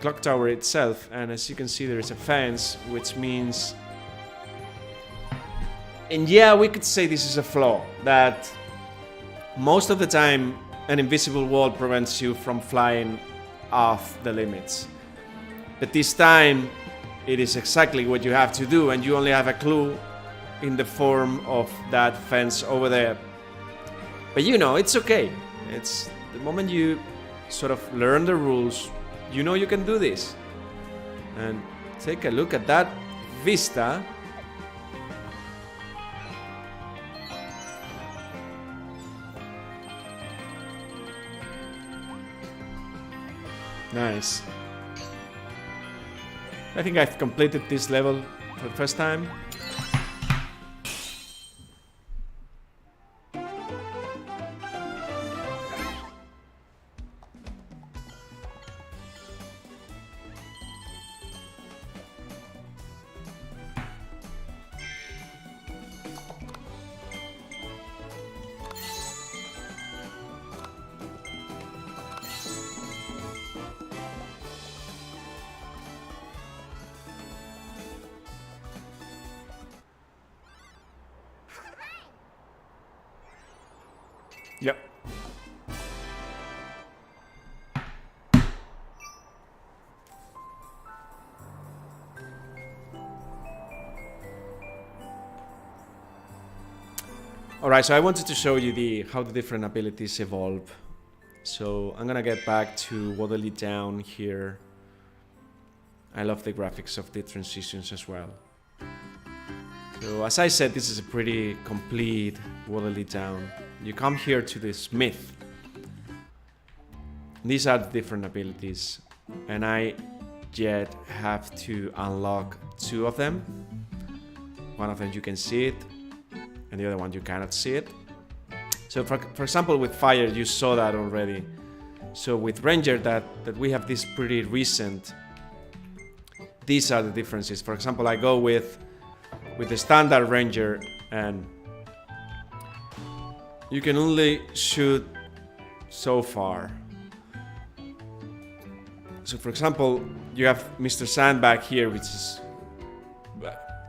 clock tower itself, and as you can see, there is a fence, which means, and yeah, we could say this is a flaw, that most of the time an invisible wall prevents you from flying off the limits. But this time, it is exactly what you have to do, and you only have a clue in the form of that fence over there. But you know, it's okay. It's the moment you sort of learn the rules, you know you can do this. And take a look at that vista. Nice. I think I've completed this level for the first time. Yep. Alright, so I wanted to show you how the different abilities evolve. So I'm gonna get back to Waterley Down here. I love the graphics of the transitions as well. So as I said, this is a pretty complete Waterley Town. You come here to the smith. These are the different abilities, and I yet have to unlock 2 of them. One of them you can see it, and the other one you cannot see it. So for example, with fire, you saw that already. So with ranger, that we have this pretty recent. These are the differences. For example, I go with the standard ranger, and you can only shoot so far. So for example, you have Mr. Sandbag here, which is,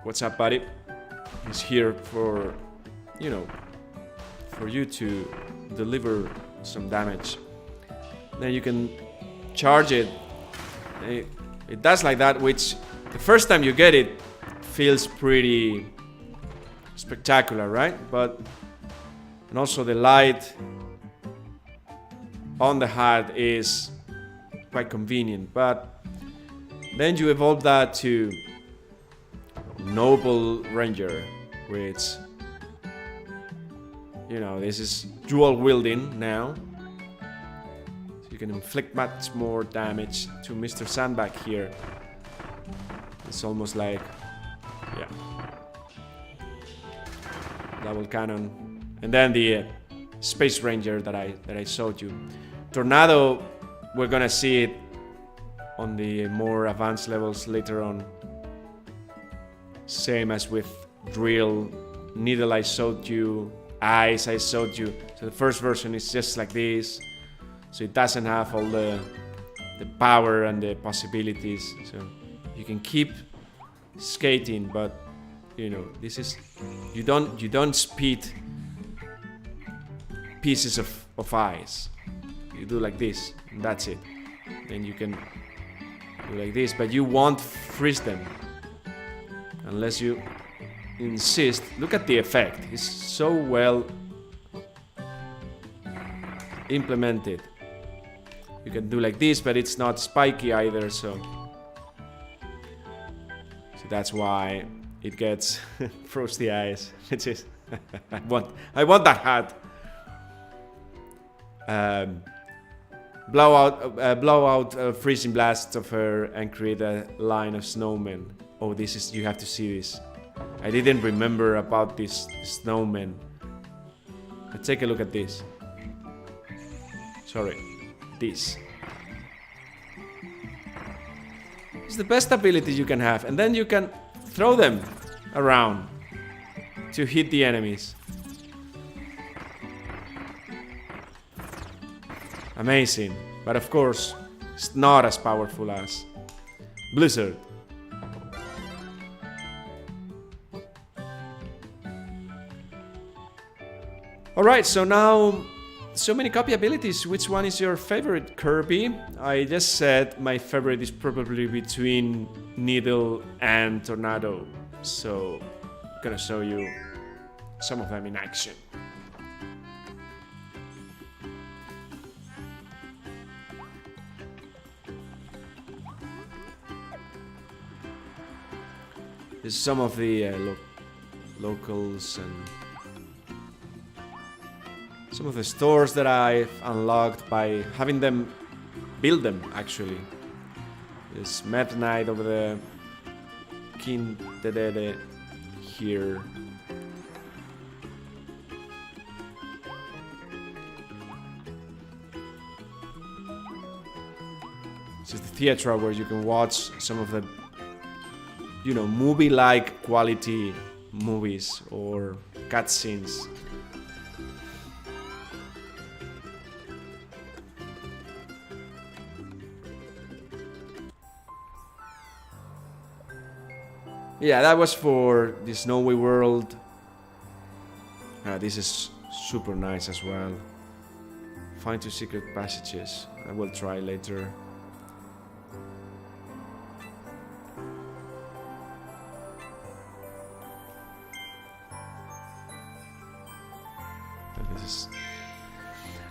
what's up, buddy? He's here for, you know, for you to deliver some damage. Then you can charge it. It does like that, which the first time you get it feels pretty spectacular, right? And also the light on the hat is quite convenient. But then you evolve that to Noble Ranger, which, you know, this is dual wielding now. So you can inflict much more damage to Mr. Sandbag here. It's almost like, yeah, double cannon. And then the Space Ranger that I showed you. Tornado, we're gonna see it on the more advanced levels later on. Same as with Drill, Needle I showed you, Eyes I showed you. So the first version is just like this. So it doesn't have all the power and the possibilities. So you can keep skating, but you know, this is, you don't speed pieces of ice. You do like this, and that's it. Then you can do like this, but you won't freeze them unless you insist. Look at the effect. It's so well implemented. You can do like this, but it's not spiky either, so that's why it gets frosty eyes. Which is I want that hat. Blow out freezing blasts of air and create a line of snowmen. Oh, this is, you have to see this. I didn't remember about this snowman. Let's take a look at this. Sorry, this. It's the best ability you can have, and then you can throw them around. to hit the enemies. Amazing, but of course, it's not as powerful as Blizzard. Alright, so now, so many copy abilities. Which one is your favorite, Kirby? I just said my favorite is probably between Needle and Tornado. So, I'm gonna show you some of them in action. There's some of the locals and some of the stores that I've unlocked by having them build them, actually. There's Meta Knight over there, King Dedede here. This is the theater where you can watch some of the, you know, movie-like quality movies or cutscenes. Yeah, that was for the Snowy World. This is super nice as well. Find 2 secret passages. I will try later.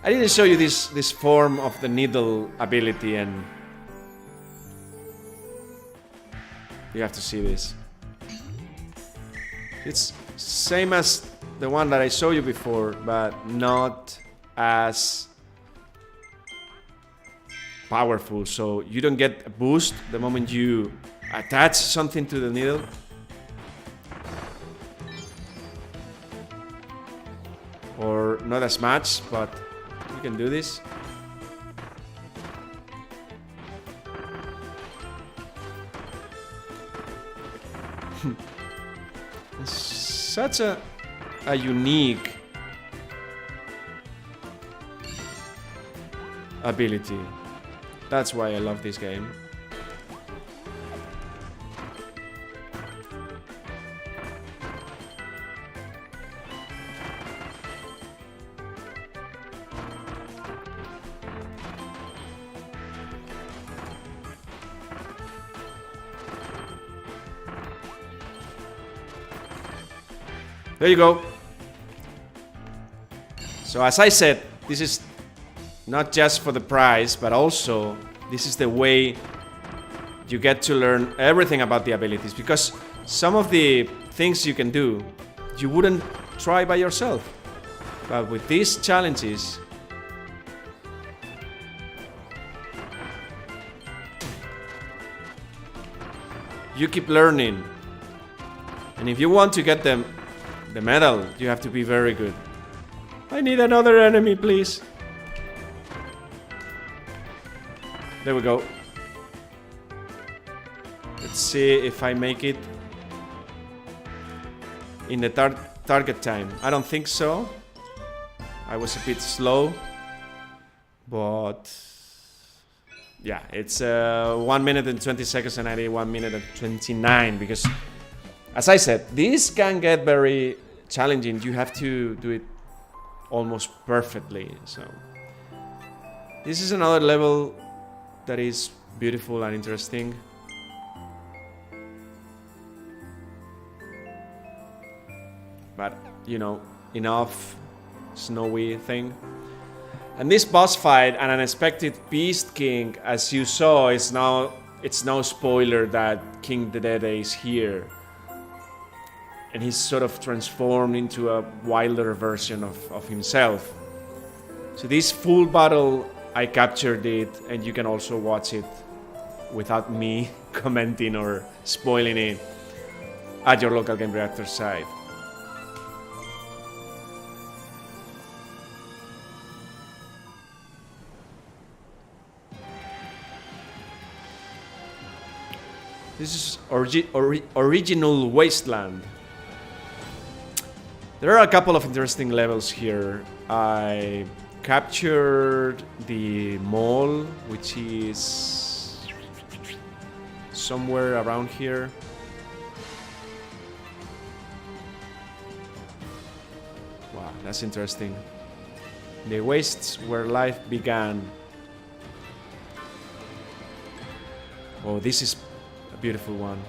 I didn't show you this form of the needle ability, and you have to see this. It's same as the one that I showed you before, but not as powerful. So you don't get a boost the moment you attach something to the needle. Or not as much, but you can do this. It's such a unique ability. That's why I love this game. There you go. So as I said, this is not just for the prize, but also this is the way you get to learn everything about the abilities, because some of the things you can do, you wouldn't try by yourself. But with these challenges, you keep learning. And if you want to get the medal, you have to be very good. I need another enemy, please. There we go. Let's see if I make it in the target time. I don't think so. I was a bit slow. But yeah, it's 1 minute and 20 seconds and I did 1 minute and 29, because as I said, this can get very challenging. You have to do it almost perfectly. So this is another level that is beautiful and interesting. But you know, enough snowy thing. And this boss fight, an unexpected Beast King, as you saw, it's no spoiler that King Dedede is here. And he's sort of transformed into a wilder version of himself. So this full battle, I captured it, and you can also watch it without me commenting or spoiling it at your local Game Reactor site. This is original Wasteland. There are a couple of interesting levels here. I captured the mall, which is somewhere around here. Wow, that's interesting. The wastes where life began. Oh, this is a beautiful one.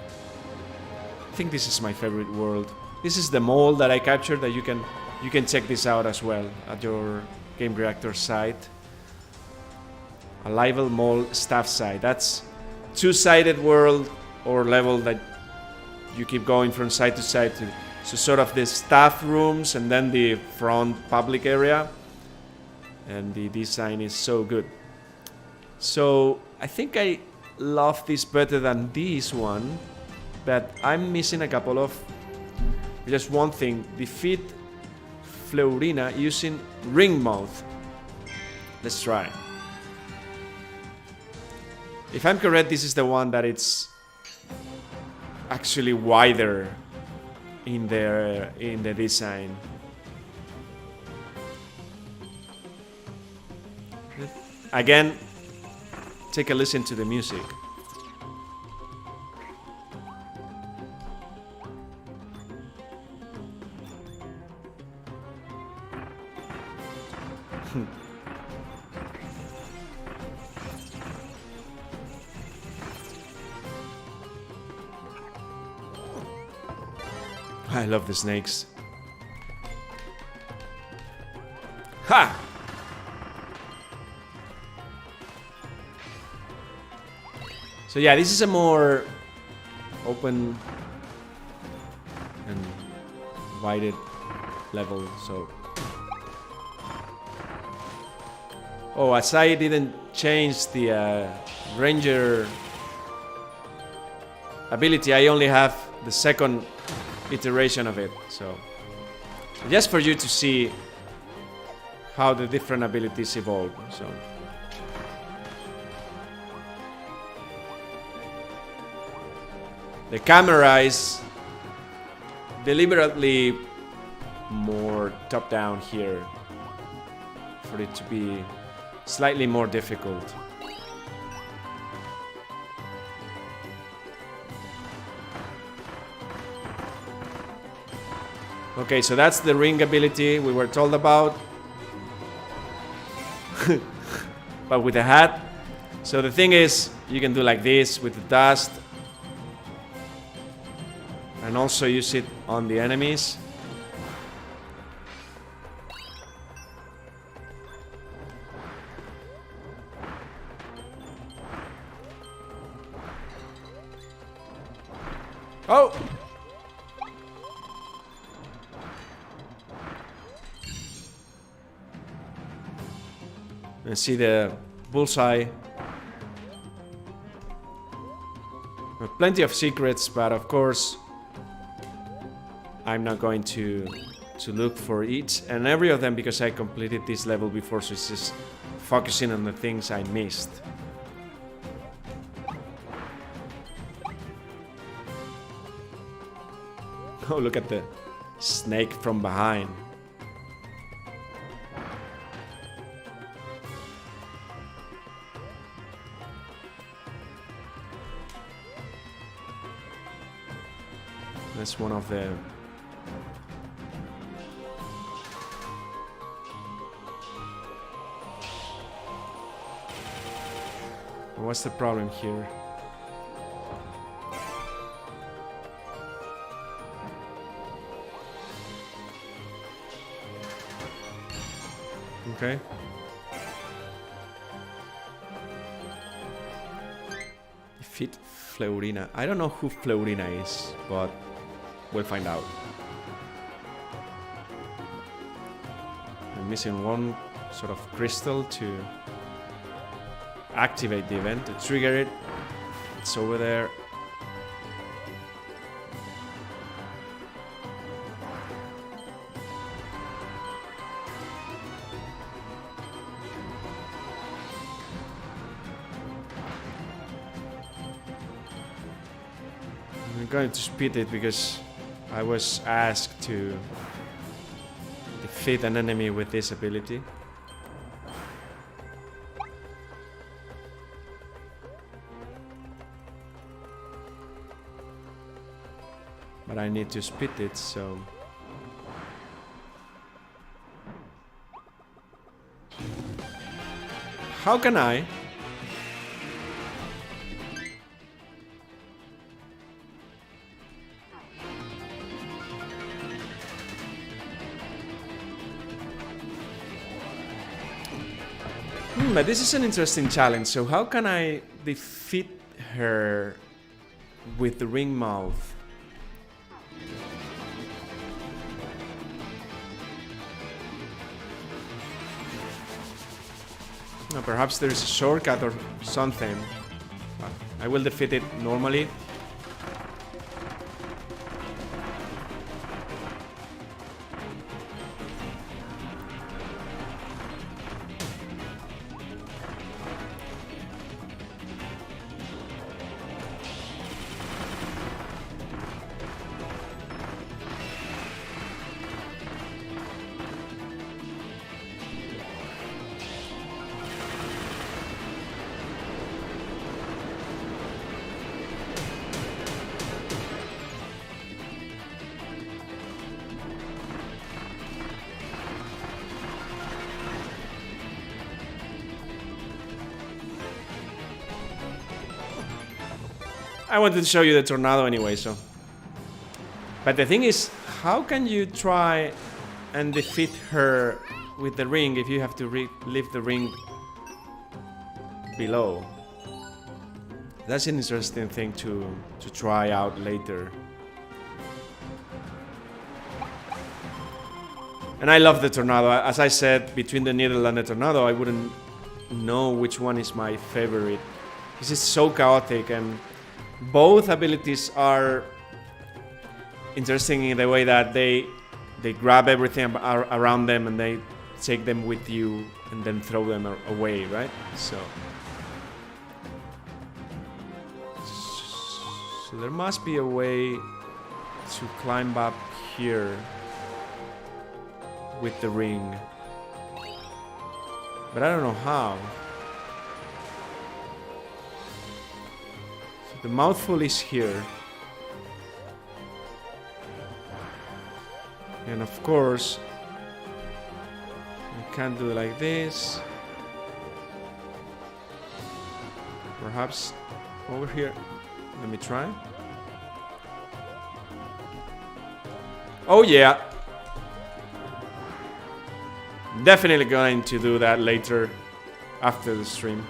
I think this is my favorite world. This is the mall that I captured. That you can check this out as well at your Game Reactor site. A Livel Mall staff site. That's two-sided world or level that you keep going from side to side to. So sort of the staff rooms and then the front public area. And the design is so good. So I think I love this better than this one, but I'm missing a couple of. Just one thing: defeat Fleurina using ring mode. Let's try. If I'm correct, this is the one that it's actually wider in the design. Again, take a listen to the music. I love the snakes. Ha! So yeah, this is a more open and invited level, so. Oh, as I didn't change the Ranger ability, I only have the second iteration of it, so just for you to see how the different abilities evolve. So the camera is deliberately more top down here for it to be slightly more difficult. Okay, so that's the ring ability we were told about. But with a hat. So the thing is, you can do like this with the dust. And also use it on the enemies. Oh! And see the bullseye. Plenty of secrets, but of course I'm not going to look for each and every of them because I completed this level before, so it's just focusing on the things I missed. Oh, look at the snake from behind. That's one of the... What's the problem here? Okay. Defeat Fleurina. I don't know who Fleurina is, but we'll find out. I'm missing one sort of crystal to activate the event, to trigger it. It's over there. I'm going to speed it because I was asked to defeat an enemy with this ability. But I need to spit it, so... How can I? But this is an interesting challenge. So how can I defeat her with the ring mouth? No, perhaps there's a shortcut or something. I will defeat it normally. I wanted to show you the tornado anyway, so... But the thing is, how can you try and defeat her with the ring if you have to leave the ring below? That's an interesting thing to try out later. And I love the tornado. As I said, between the needle and the tornado, I wouldn't know which one is my favorite. This is so chaotic, and both abilities are interesting in the way that they grab everything around them and they take them with you and then throw them away, right? So there must be a way to climb up here with the ring, but I don't know how. So the mouthful is here, and of course I can't do it like this. Perhaps over here. Let me try. Oh yeah. Definitely going to do that later after the stream.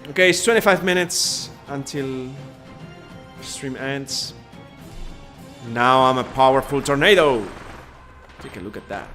Okay, it's 25 minutes until the stream ends. Now I'm a powerful tornado. Take a look at that.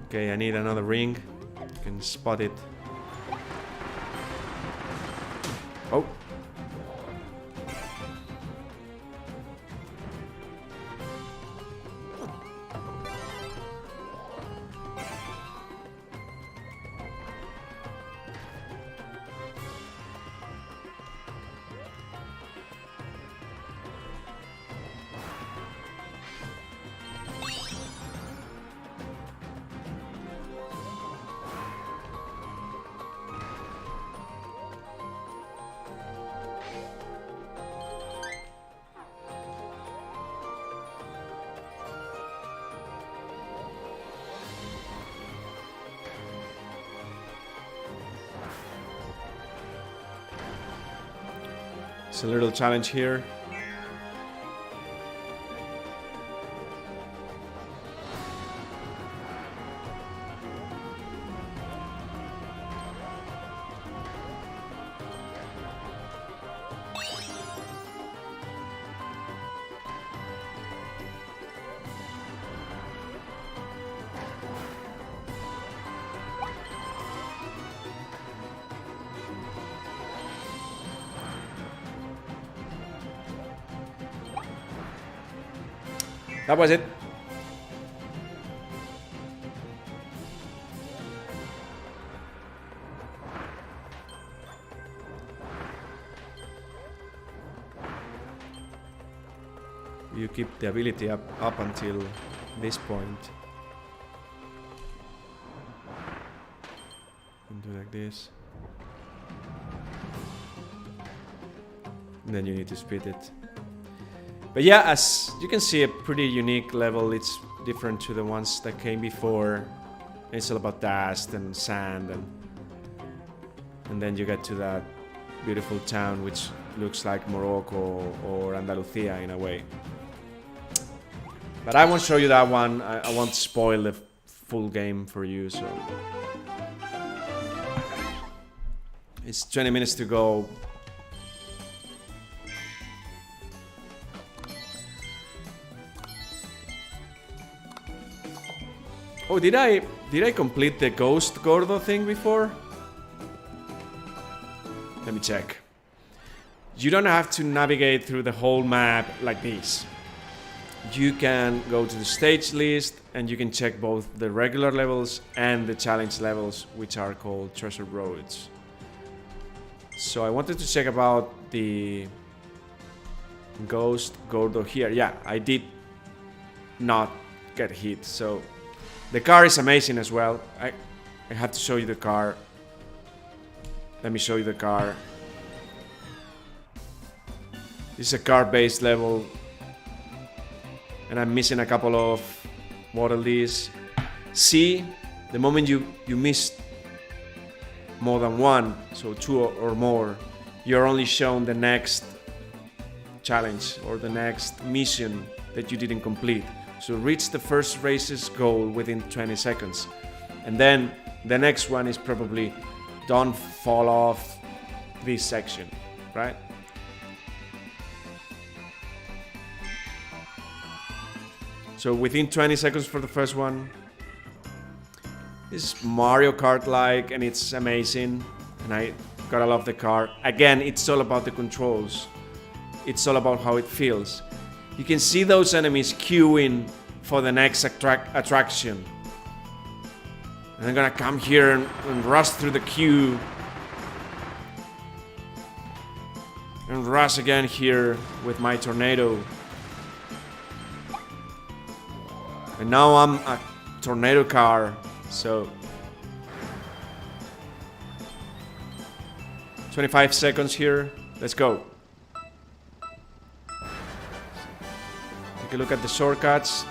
Okay, I need another ring. You can spot it. Oh. It's a little challenge here. that was it. You keep the ability up until this point. And do like this. And then you need to split it. But yeah, as you can see, a pretty unique level. It's different to the ones that came before. It's all about dust and sand, and then you get to that beautiful town which looks like Morocco or Andalusia in a way. But I won't show you that one. I won't spoil the full game for you, so it's 20 minutes to go. Oh, did I complete the Ghost Gordo thing before? Let me check. You don't have to navigate through the whole map like this. You can go to the stage list and you can check both the regular levels and the challenge levels, which are called treasure roads. So I wanted to check about the Ghost Gordo here. Yeah, I did not get hit, so the car is amazing as well. I have to show you the car. Let me show you the car. This is a car-based level. And I'm missing a couple of water leads. See, the moment you missed more than one, so 2 or more, you're only shown the next challenge or the next mission that you didn't complete. So reach the first race's goal within 20 seconds. And then the next one is probably don't fall off this section, right? So within 20 seconds for the first one. It's Mario Kart-like and it's amazing. And I gotta love the car. Again, it's all about the controls. It's all about how it feels. You can see those enemies queuing for the next attraction. And I'm gonna come here and rush through the queue. And rush again here with my tornado. And now I'm a tornado car, so 25 seconds here. Let's go. Take a look at the shortcuts.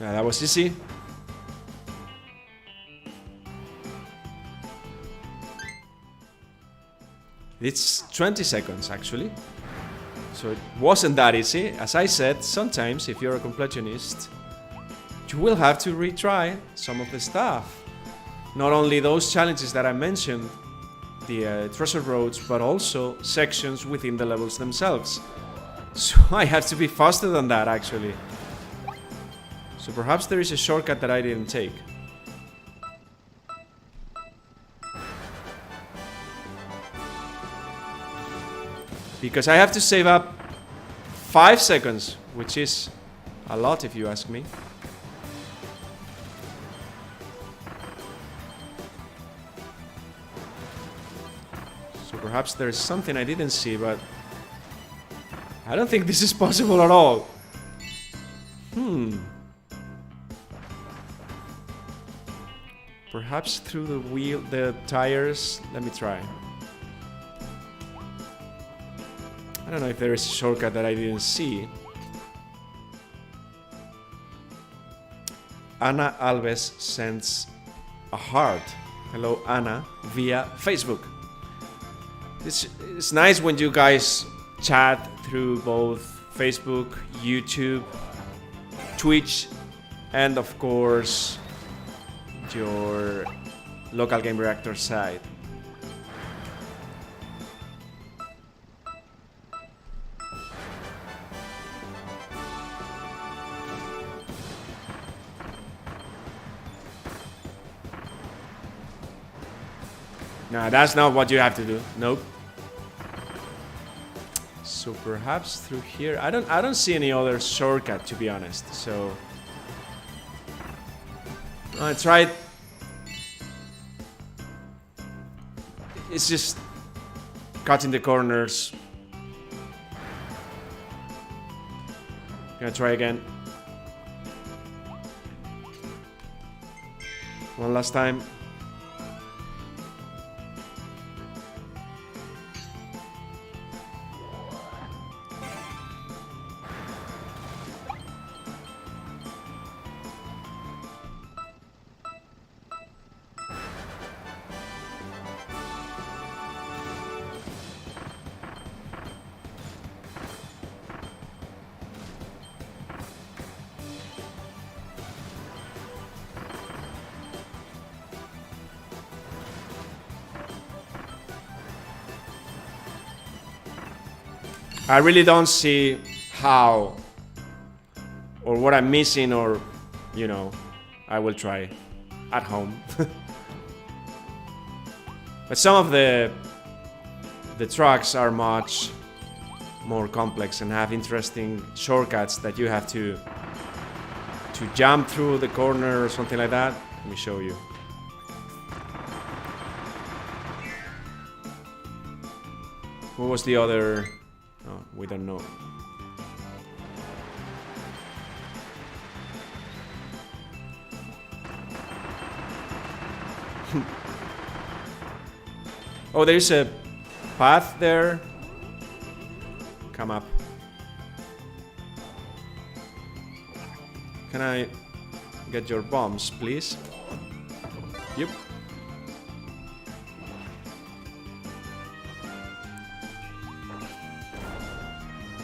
That was easy. It's 20 seconds actually. So it wasn't that easy. As I said, sometimes if you're a completionist, you will have to retry some of the stuff. Not only those challenges that I mentioned, the treasure roads, but also sections within the levels themselves. So I have to be faster than that actually. So perhaps there is a shortcut that I didn't take. Because I have to save up 5 seconds, which is a lot if you ask me. So perhaps there's something I didn't see, but I don't think this is possible at all. Perhaps through the tires. Let me try. I don't know if there is a shortcut that I didn't see. Ana Alves sends a heart. Hello, Ana, via Facebook. It's nice when you guys chat through both Facebook, YouTube, Twitch, and of course your local Game Reactor site. Nah, that's not what you have to do. Nope. So perhaps through here. I don't see any other shortcut, to be honest. So I tried. It's just cutting the corners. Gonna try again. One last time. I really don't see how or what I'm missing, or, you know, I will try at home. But some of the tracks are much more complex and have interesting shortcuts that you have to jump through the corner or something like that. Let me show you. What was the other? Oh, we don't know. Oh, there's a path there. Come up. Can I get your bombs, please? Yep.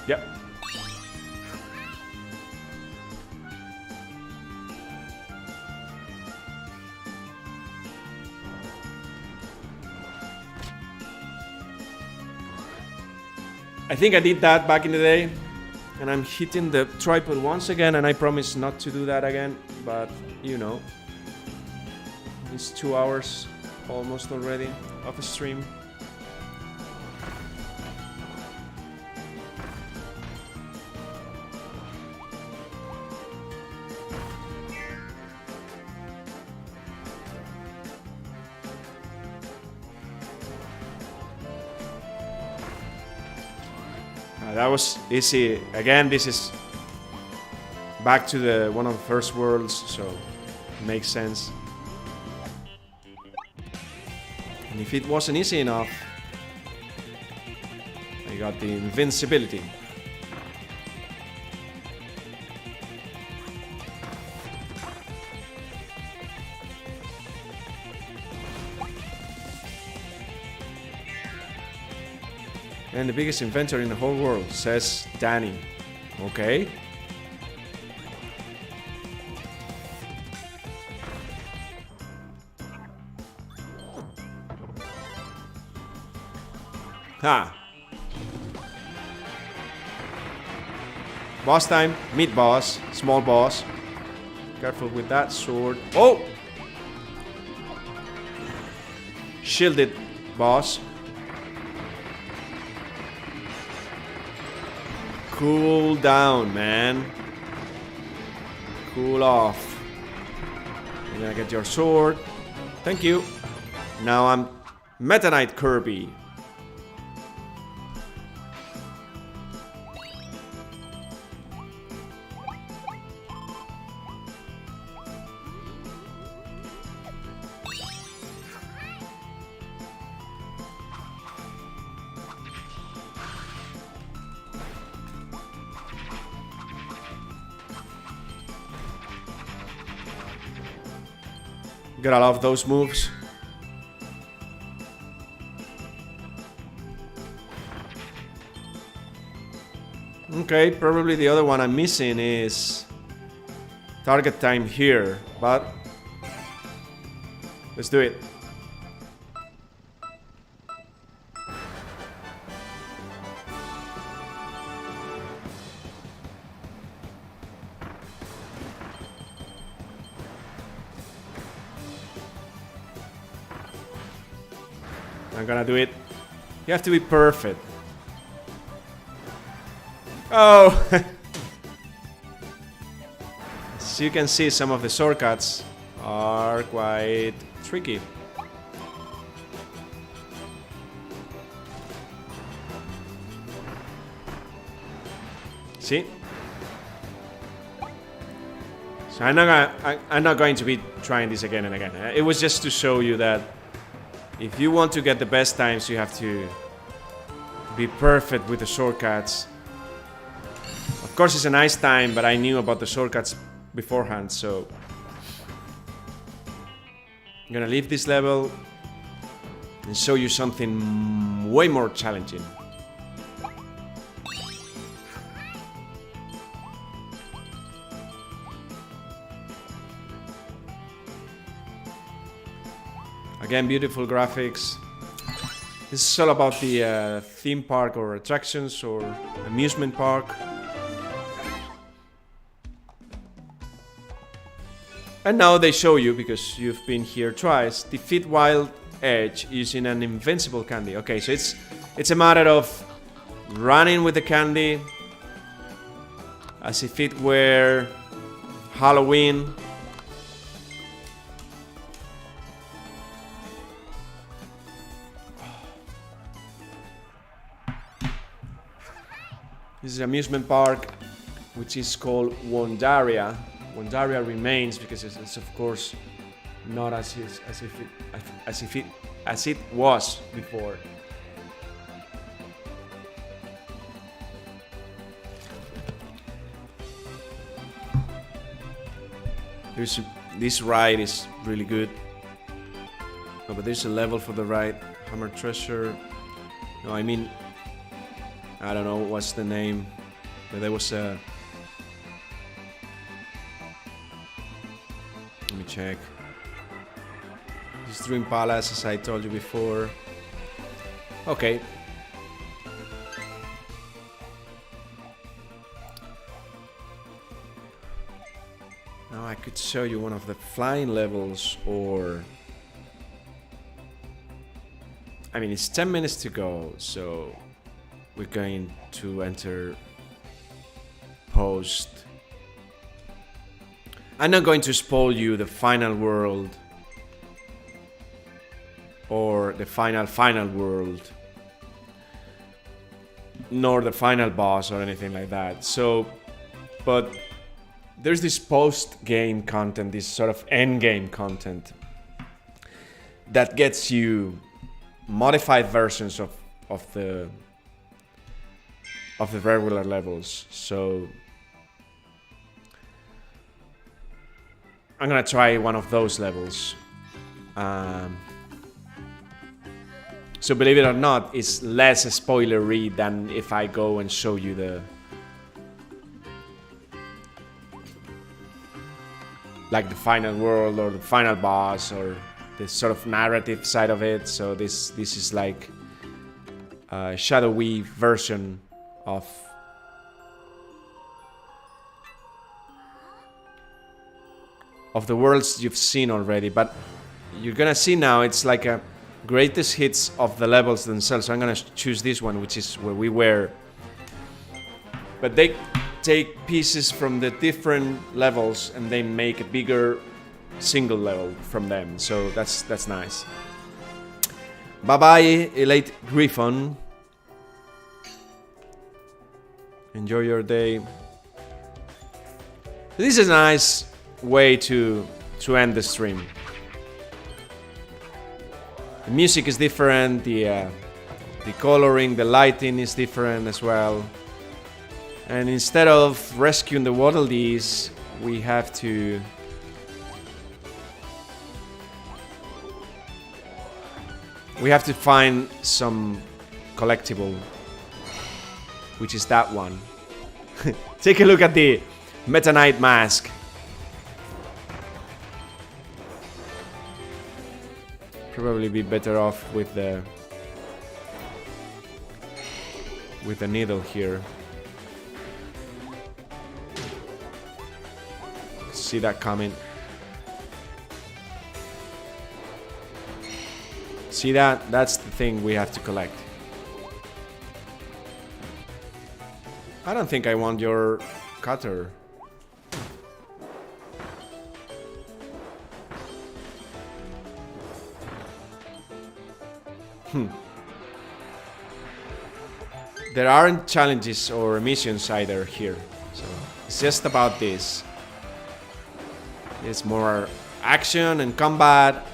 Yep. I think I did that back in the day, and I'm hitting the tripod once again, and I promise not to do that again, but you know, it's 2 hours almost already of a stream. That was easy. Again, this is back to the one of the first worlds, so it makes sense. And if it wasn't easy enough, I got the invincibility. And the biggest inventor in the whole world, says Danny. Okay. Ha. Boss time. Meat boss. Small boss. Careful with that sword. Oh! Shielded boss. Cool down, man. Cool off. You're gonna get your sword. Thank you. Now I'm Meta Knight Kirby. Gotta love those moves. Okay, probably the other one I'm missing is target time here, but let's do it. I'm gonna do it. You have to be perfect. Oh! As you can see, some of the shortcuts are quite tricky. See? So I'm not going to be trying this again and again. It was just to show you that if you want to get the best times, you have to be perfect with the shortcuts. Of course, it's a nice time, but I knew about the shortcuts beforehand, so I'm gonna leave this level and show you something way more challenging. Again, beautiful graphics. This is all about the theme park or attractions or amusement park. And now they show you, because you've been here twice, defeat Wild Edge using an invincible candy. Okay, so it's a matter of running with the candy as if it were Halloween. This is an amusement park which is called Wondaria. Wondaria remains because it's of course not as it was before. This ride is really good. Oh, but there's a level for the ride. Hammer Treasure. No, I mean, I don't know what's the name, but there was a... Let me check. This Dream Palace, as I told you before. Okay. Now I could show you one of the flying levels, or... I mean, it's 10 minutes to go, so... We're going to enter post. I'm not going to spoil you the final world or the final world, nor the final boss or anything like that. So, but there's this post-game content, this sort of end-game content that gets you modified versions of the regular levels. So I'm gonna try one of those levels. So believe it or not, it's less spoilery than if I go and show you the final world or the final boss or the sort of narrative side of it. So this is like a shadowy version of the worlds you've seen already, but you're gonna see now it's like a greatest hits of the levels themselves. So I'm gonna choose this one, which is where we were, but they take pieces from the different levels and they make a bigger single level from them. So that's nice. Bye bye, Elite Griffon. Enjoy your day. This is a nice way to end the stream. The music is different, the coloring, the lighting is different as well. And instead of rescuing the Waddle Dees, we have to find some collectible, which is that one. Take a look at the Meta Knight mask. Probably be better off with the needle here. See that coming. See that? That's the thing we have to collect. I don't think I want your cutter. There aren't challenges or missions either here, so it's just about this. It's more action and combat.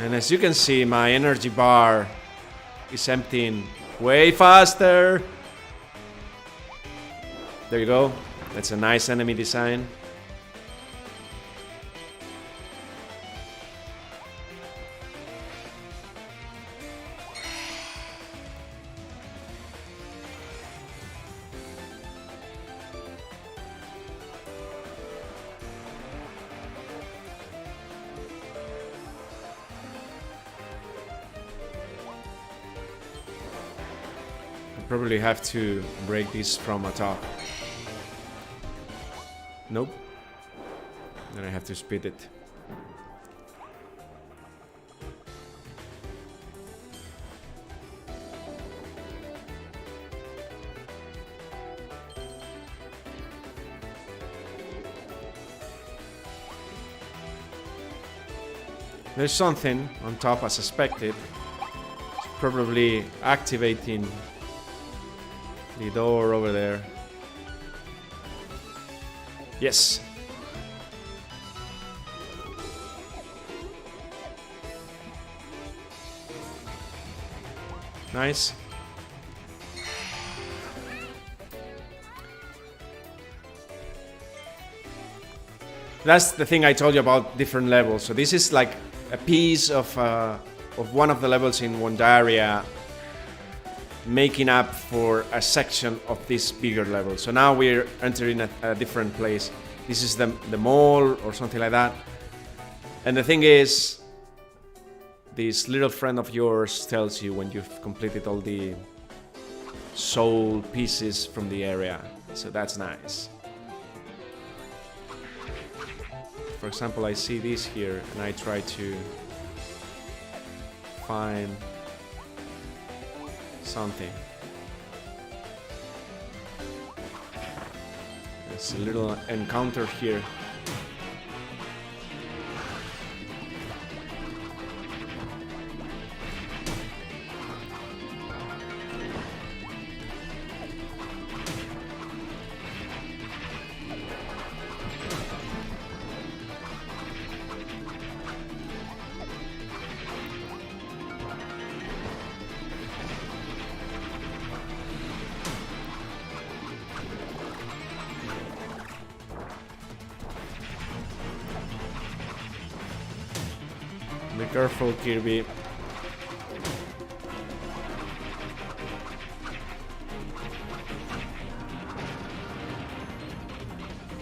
And as you can see, my energy bar is emptying way faster. There you go. That's a nice enemy design. Probably have to break this from atop. Nope. Then I have to speed it. There's something on top as expected. It's probably activating the door over there. Yes. Nice. That's the thing I told you about different levels. So this is like a piece of one of the levels in one area, making up for a section of this bigger level. So now we're entering a different place. This is the mall or something like that. And the thing is, this little friend of yours tells you when you've completed all the soul pieces from the area. So that's nice. For example, I see this here and I try to find something. There's a little encounter here. Be careful, Kirby.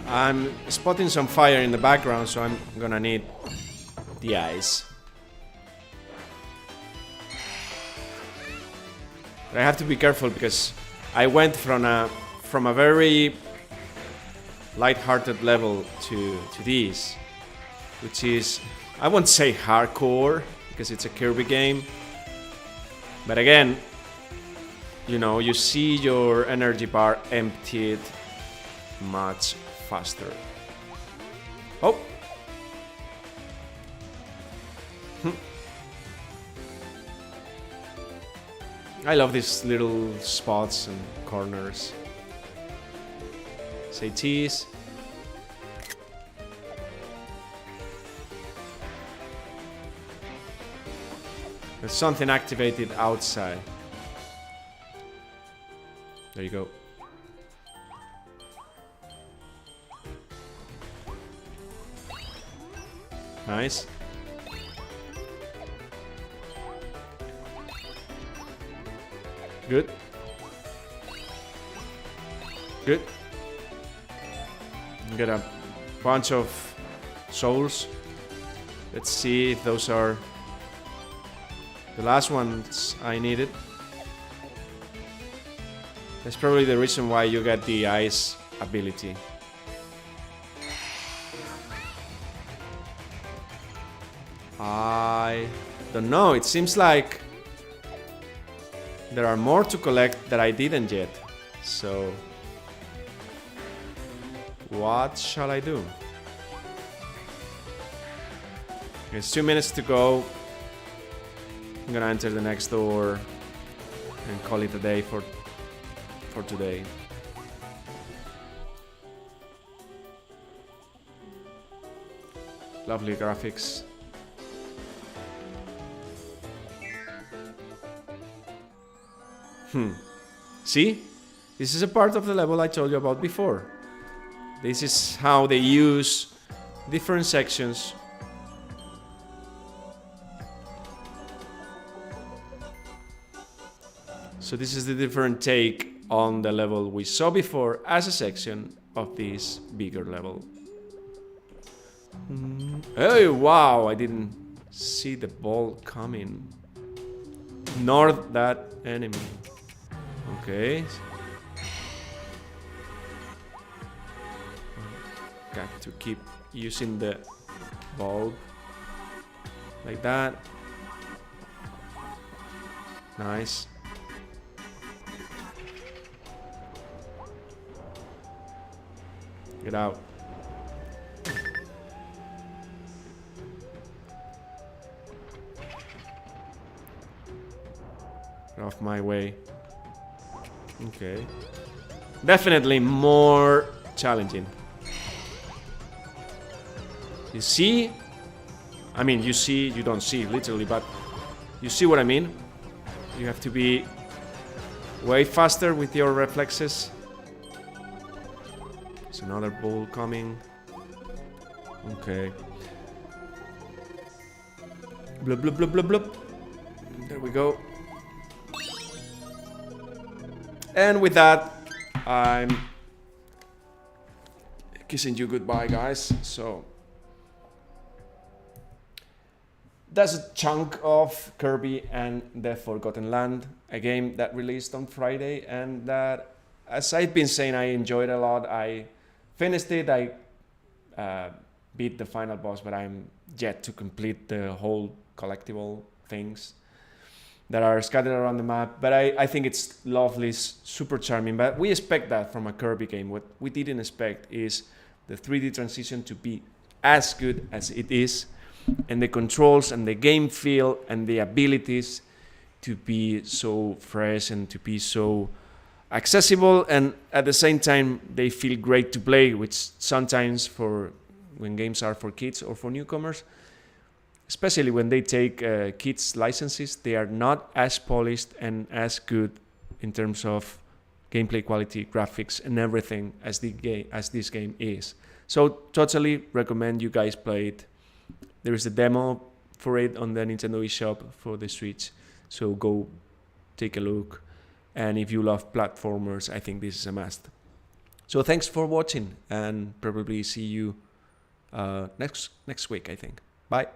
I'm spotting some fire in the background, so I'm gonna need the eyes. But I have to be careful because I went from a very light-hearted level to this, which is, I won't say hardcore because it's a Kirby game, but again, you know, you see your energy bar emptied much faster. Oh! I love these little spots and corners. Say cheese. There's something activated outside. There you go. Nice. Good. Good. Get a bunch of souls. Let's see if those are the last ones I needed. That's probably the reason why you get the ice ability. I don't know. It seems like there are more to collect that I didn't yet. So, what shall I do? There's 2 minutes to go. I'm gonna enter the next door and call it a day for today. Lovely graphics. See? This is a part of the level I told you about before. This is how they use different sections. So this is the different take on the level we saw before as a section of this bigger level. Oh wow, I didn't see the ball coming. Nor that enemy. Okay. Got to keep using the bulb. Like that. Nice. Get out. Get off my way. Okay. Definitely more challenging. You see? I mean, you see, you don't see literally, but you see what I mean? You have to be way faster with your reflexes. There's another bull coming. Okay. Blub, blub, blub, blub, blub. There we go. And with that, I'm kissing you goodbye, guys. So that's a chunk of Kirby and the Forgotten Land, a game that released on Friday, and that, as I've been saying, I enjoyed a lot. I finished it. I beat the final boss, but I'm yet to complete the whole collectible things that are scattered around the map. But I think it's lovely, super charming. But we expect that from a Kirby game. What we didn't expect is the 3D transition to be as good as it is, and the controls and the game feel and the abilities to be so fresh and to be so accessible, and at the same time they feel great to play, which sometimes for when games are for kids or for newcomers, especially when they take kids licenses, they are not as polished and as good in terms of gameplay quality, graphics, and everything as this game is. So totally recommend you guys play it. There is a demo for it on the Nintendo eShop for the Switch, so go take a look. And if you love platformers, I think this is a must. So thanks for watching, and probably see you next week, I think. Bye.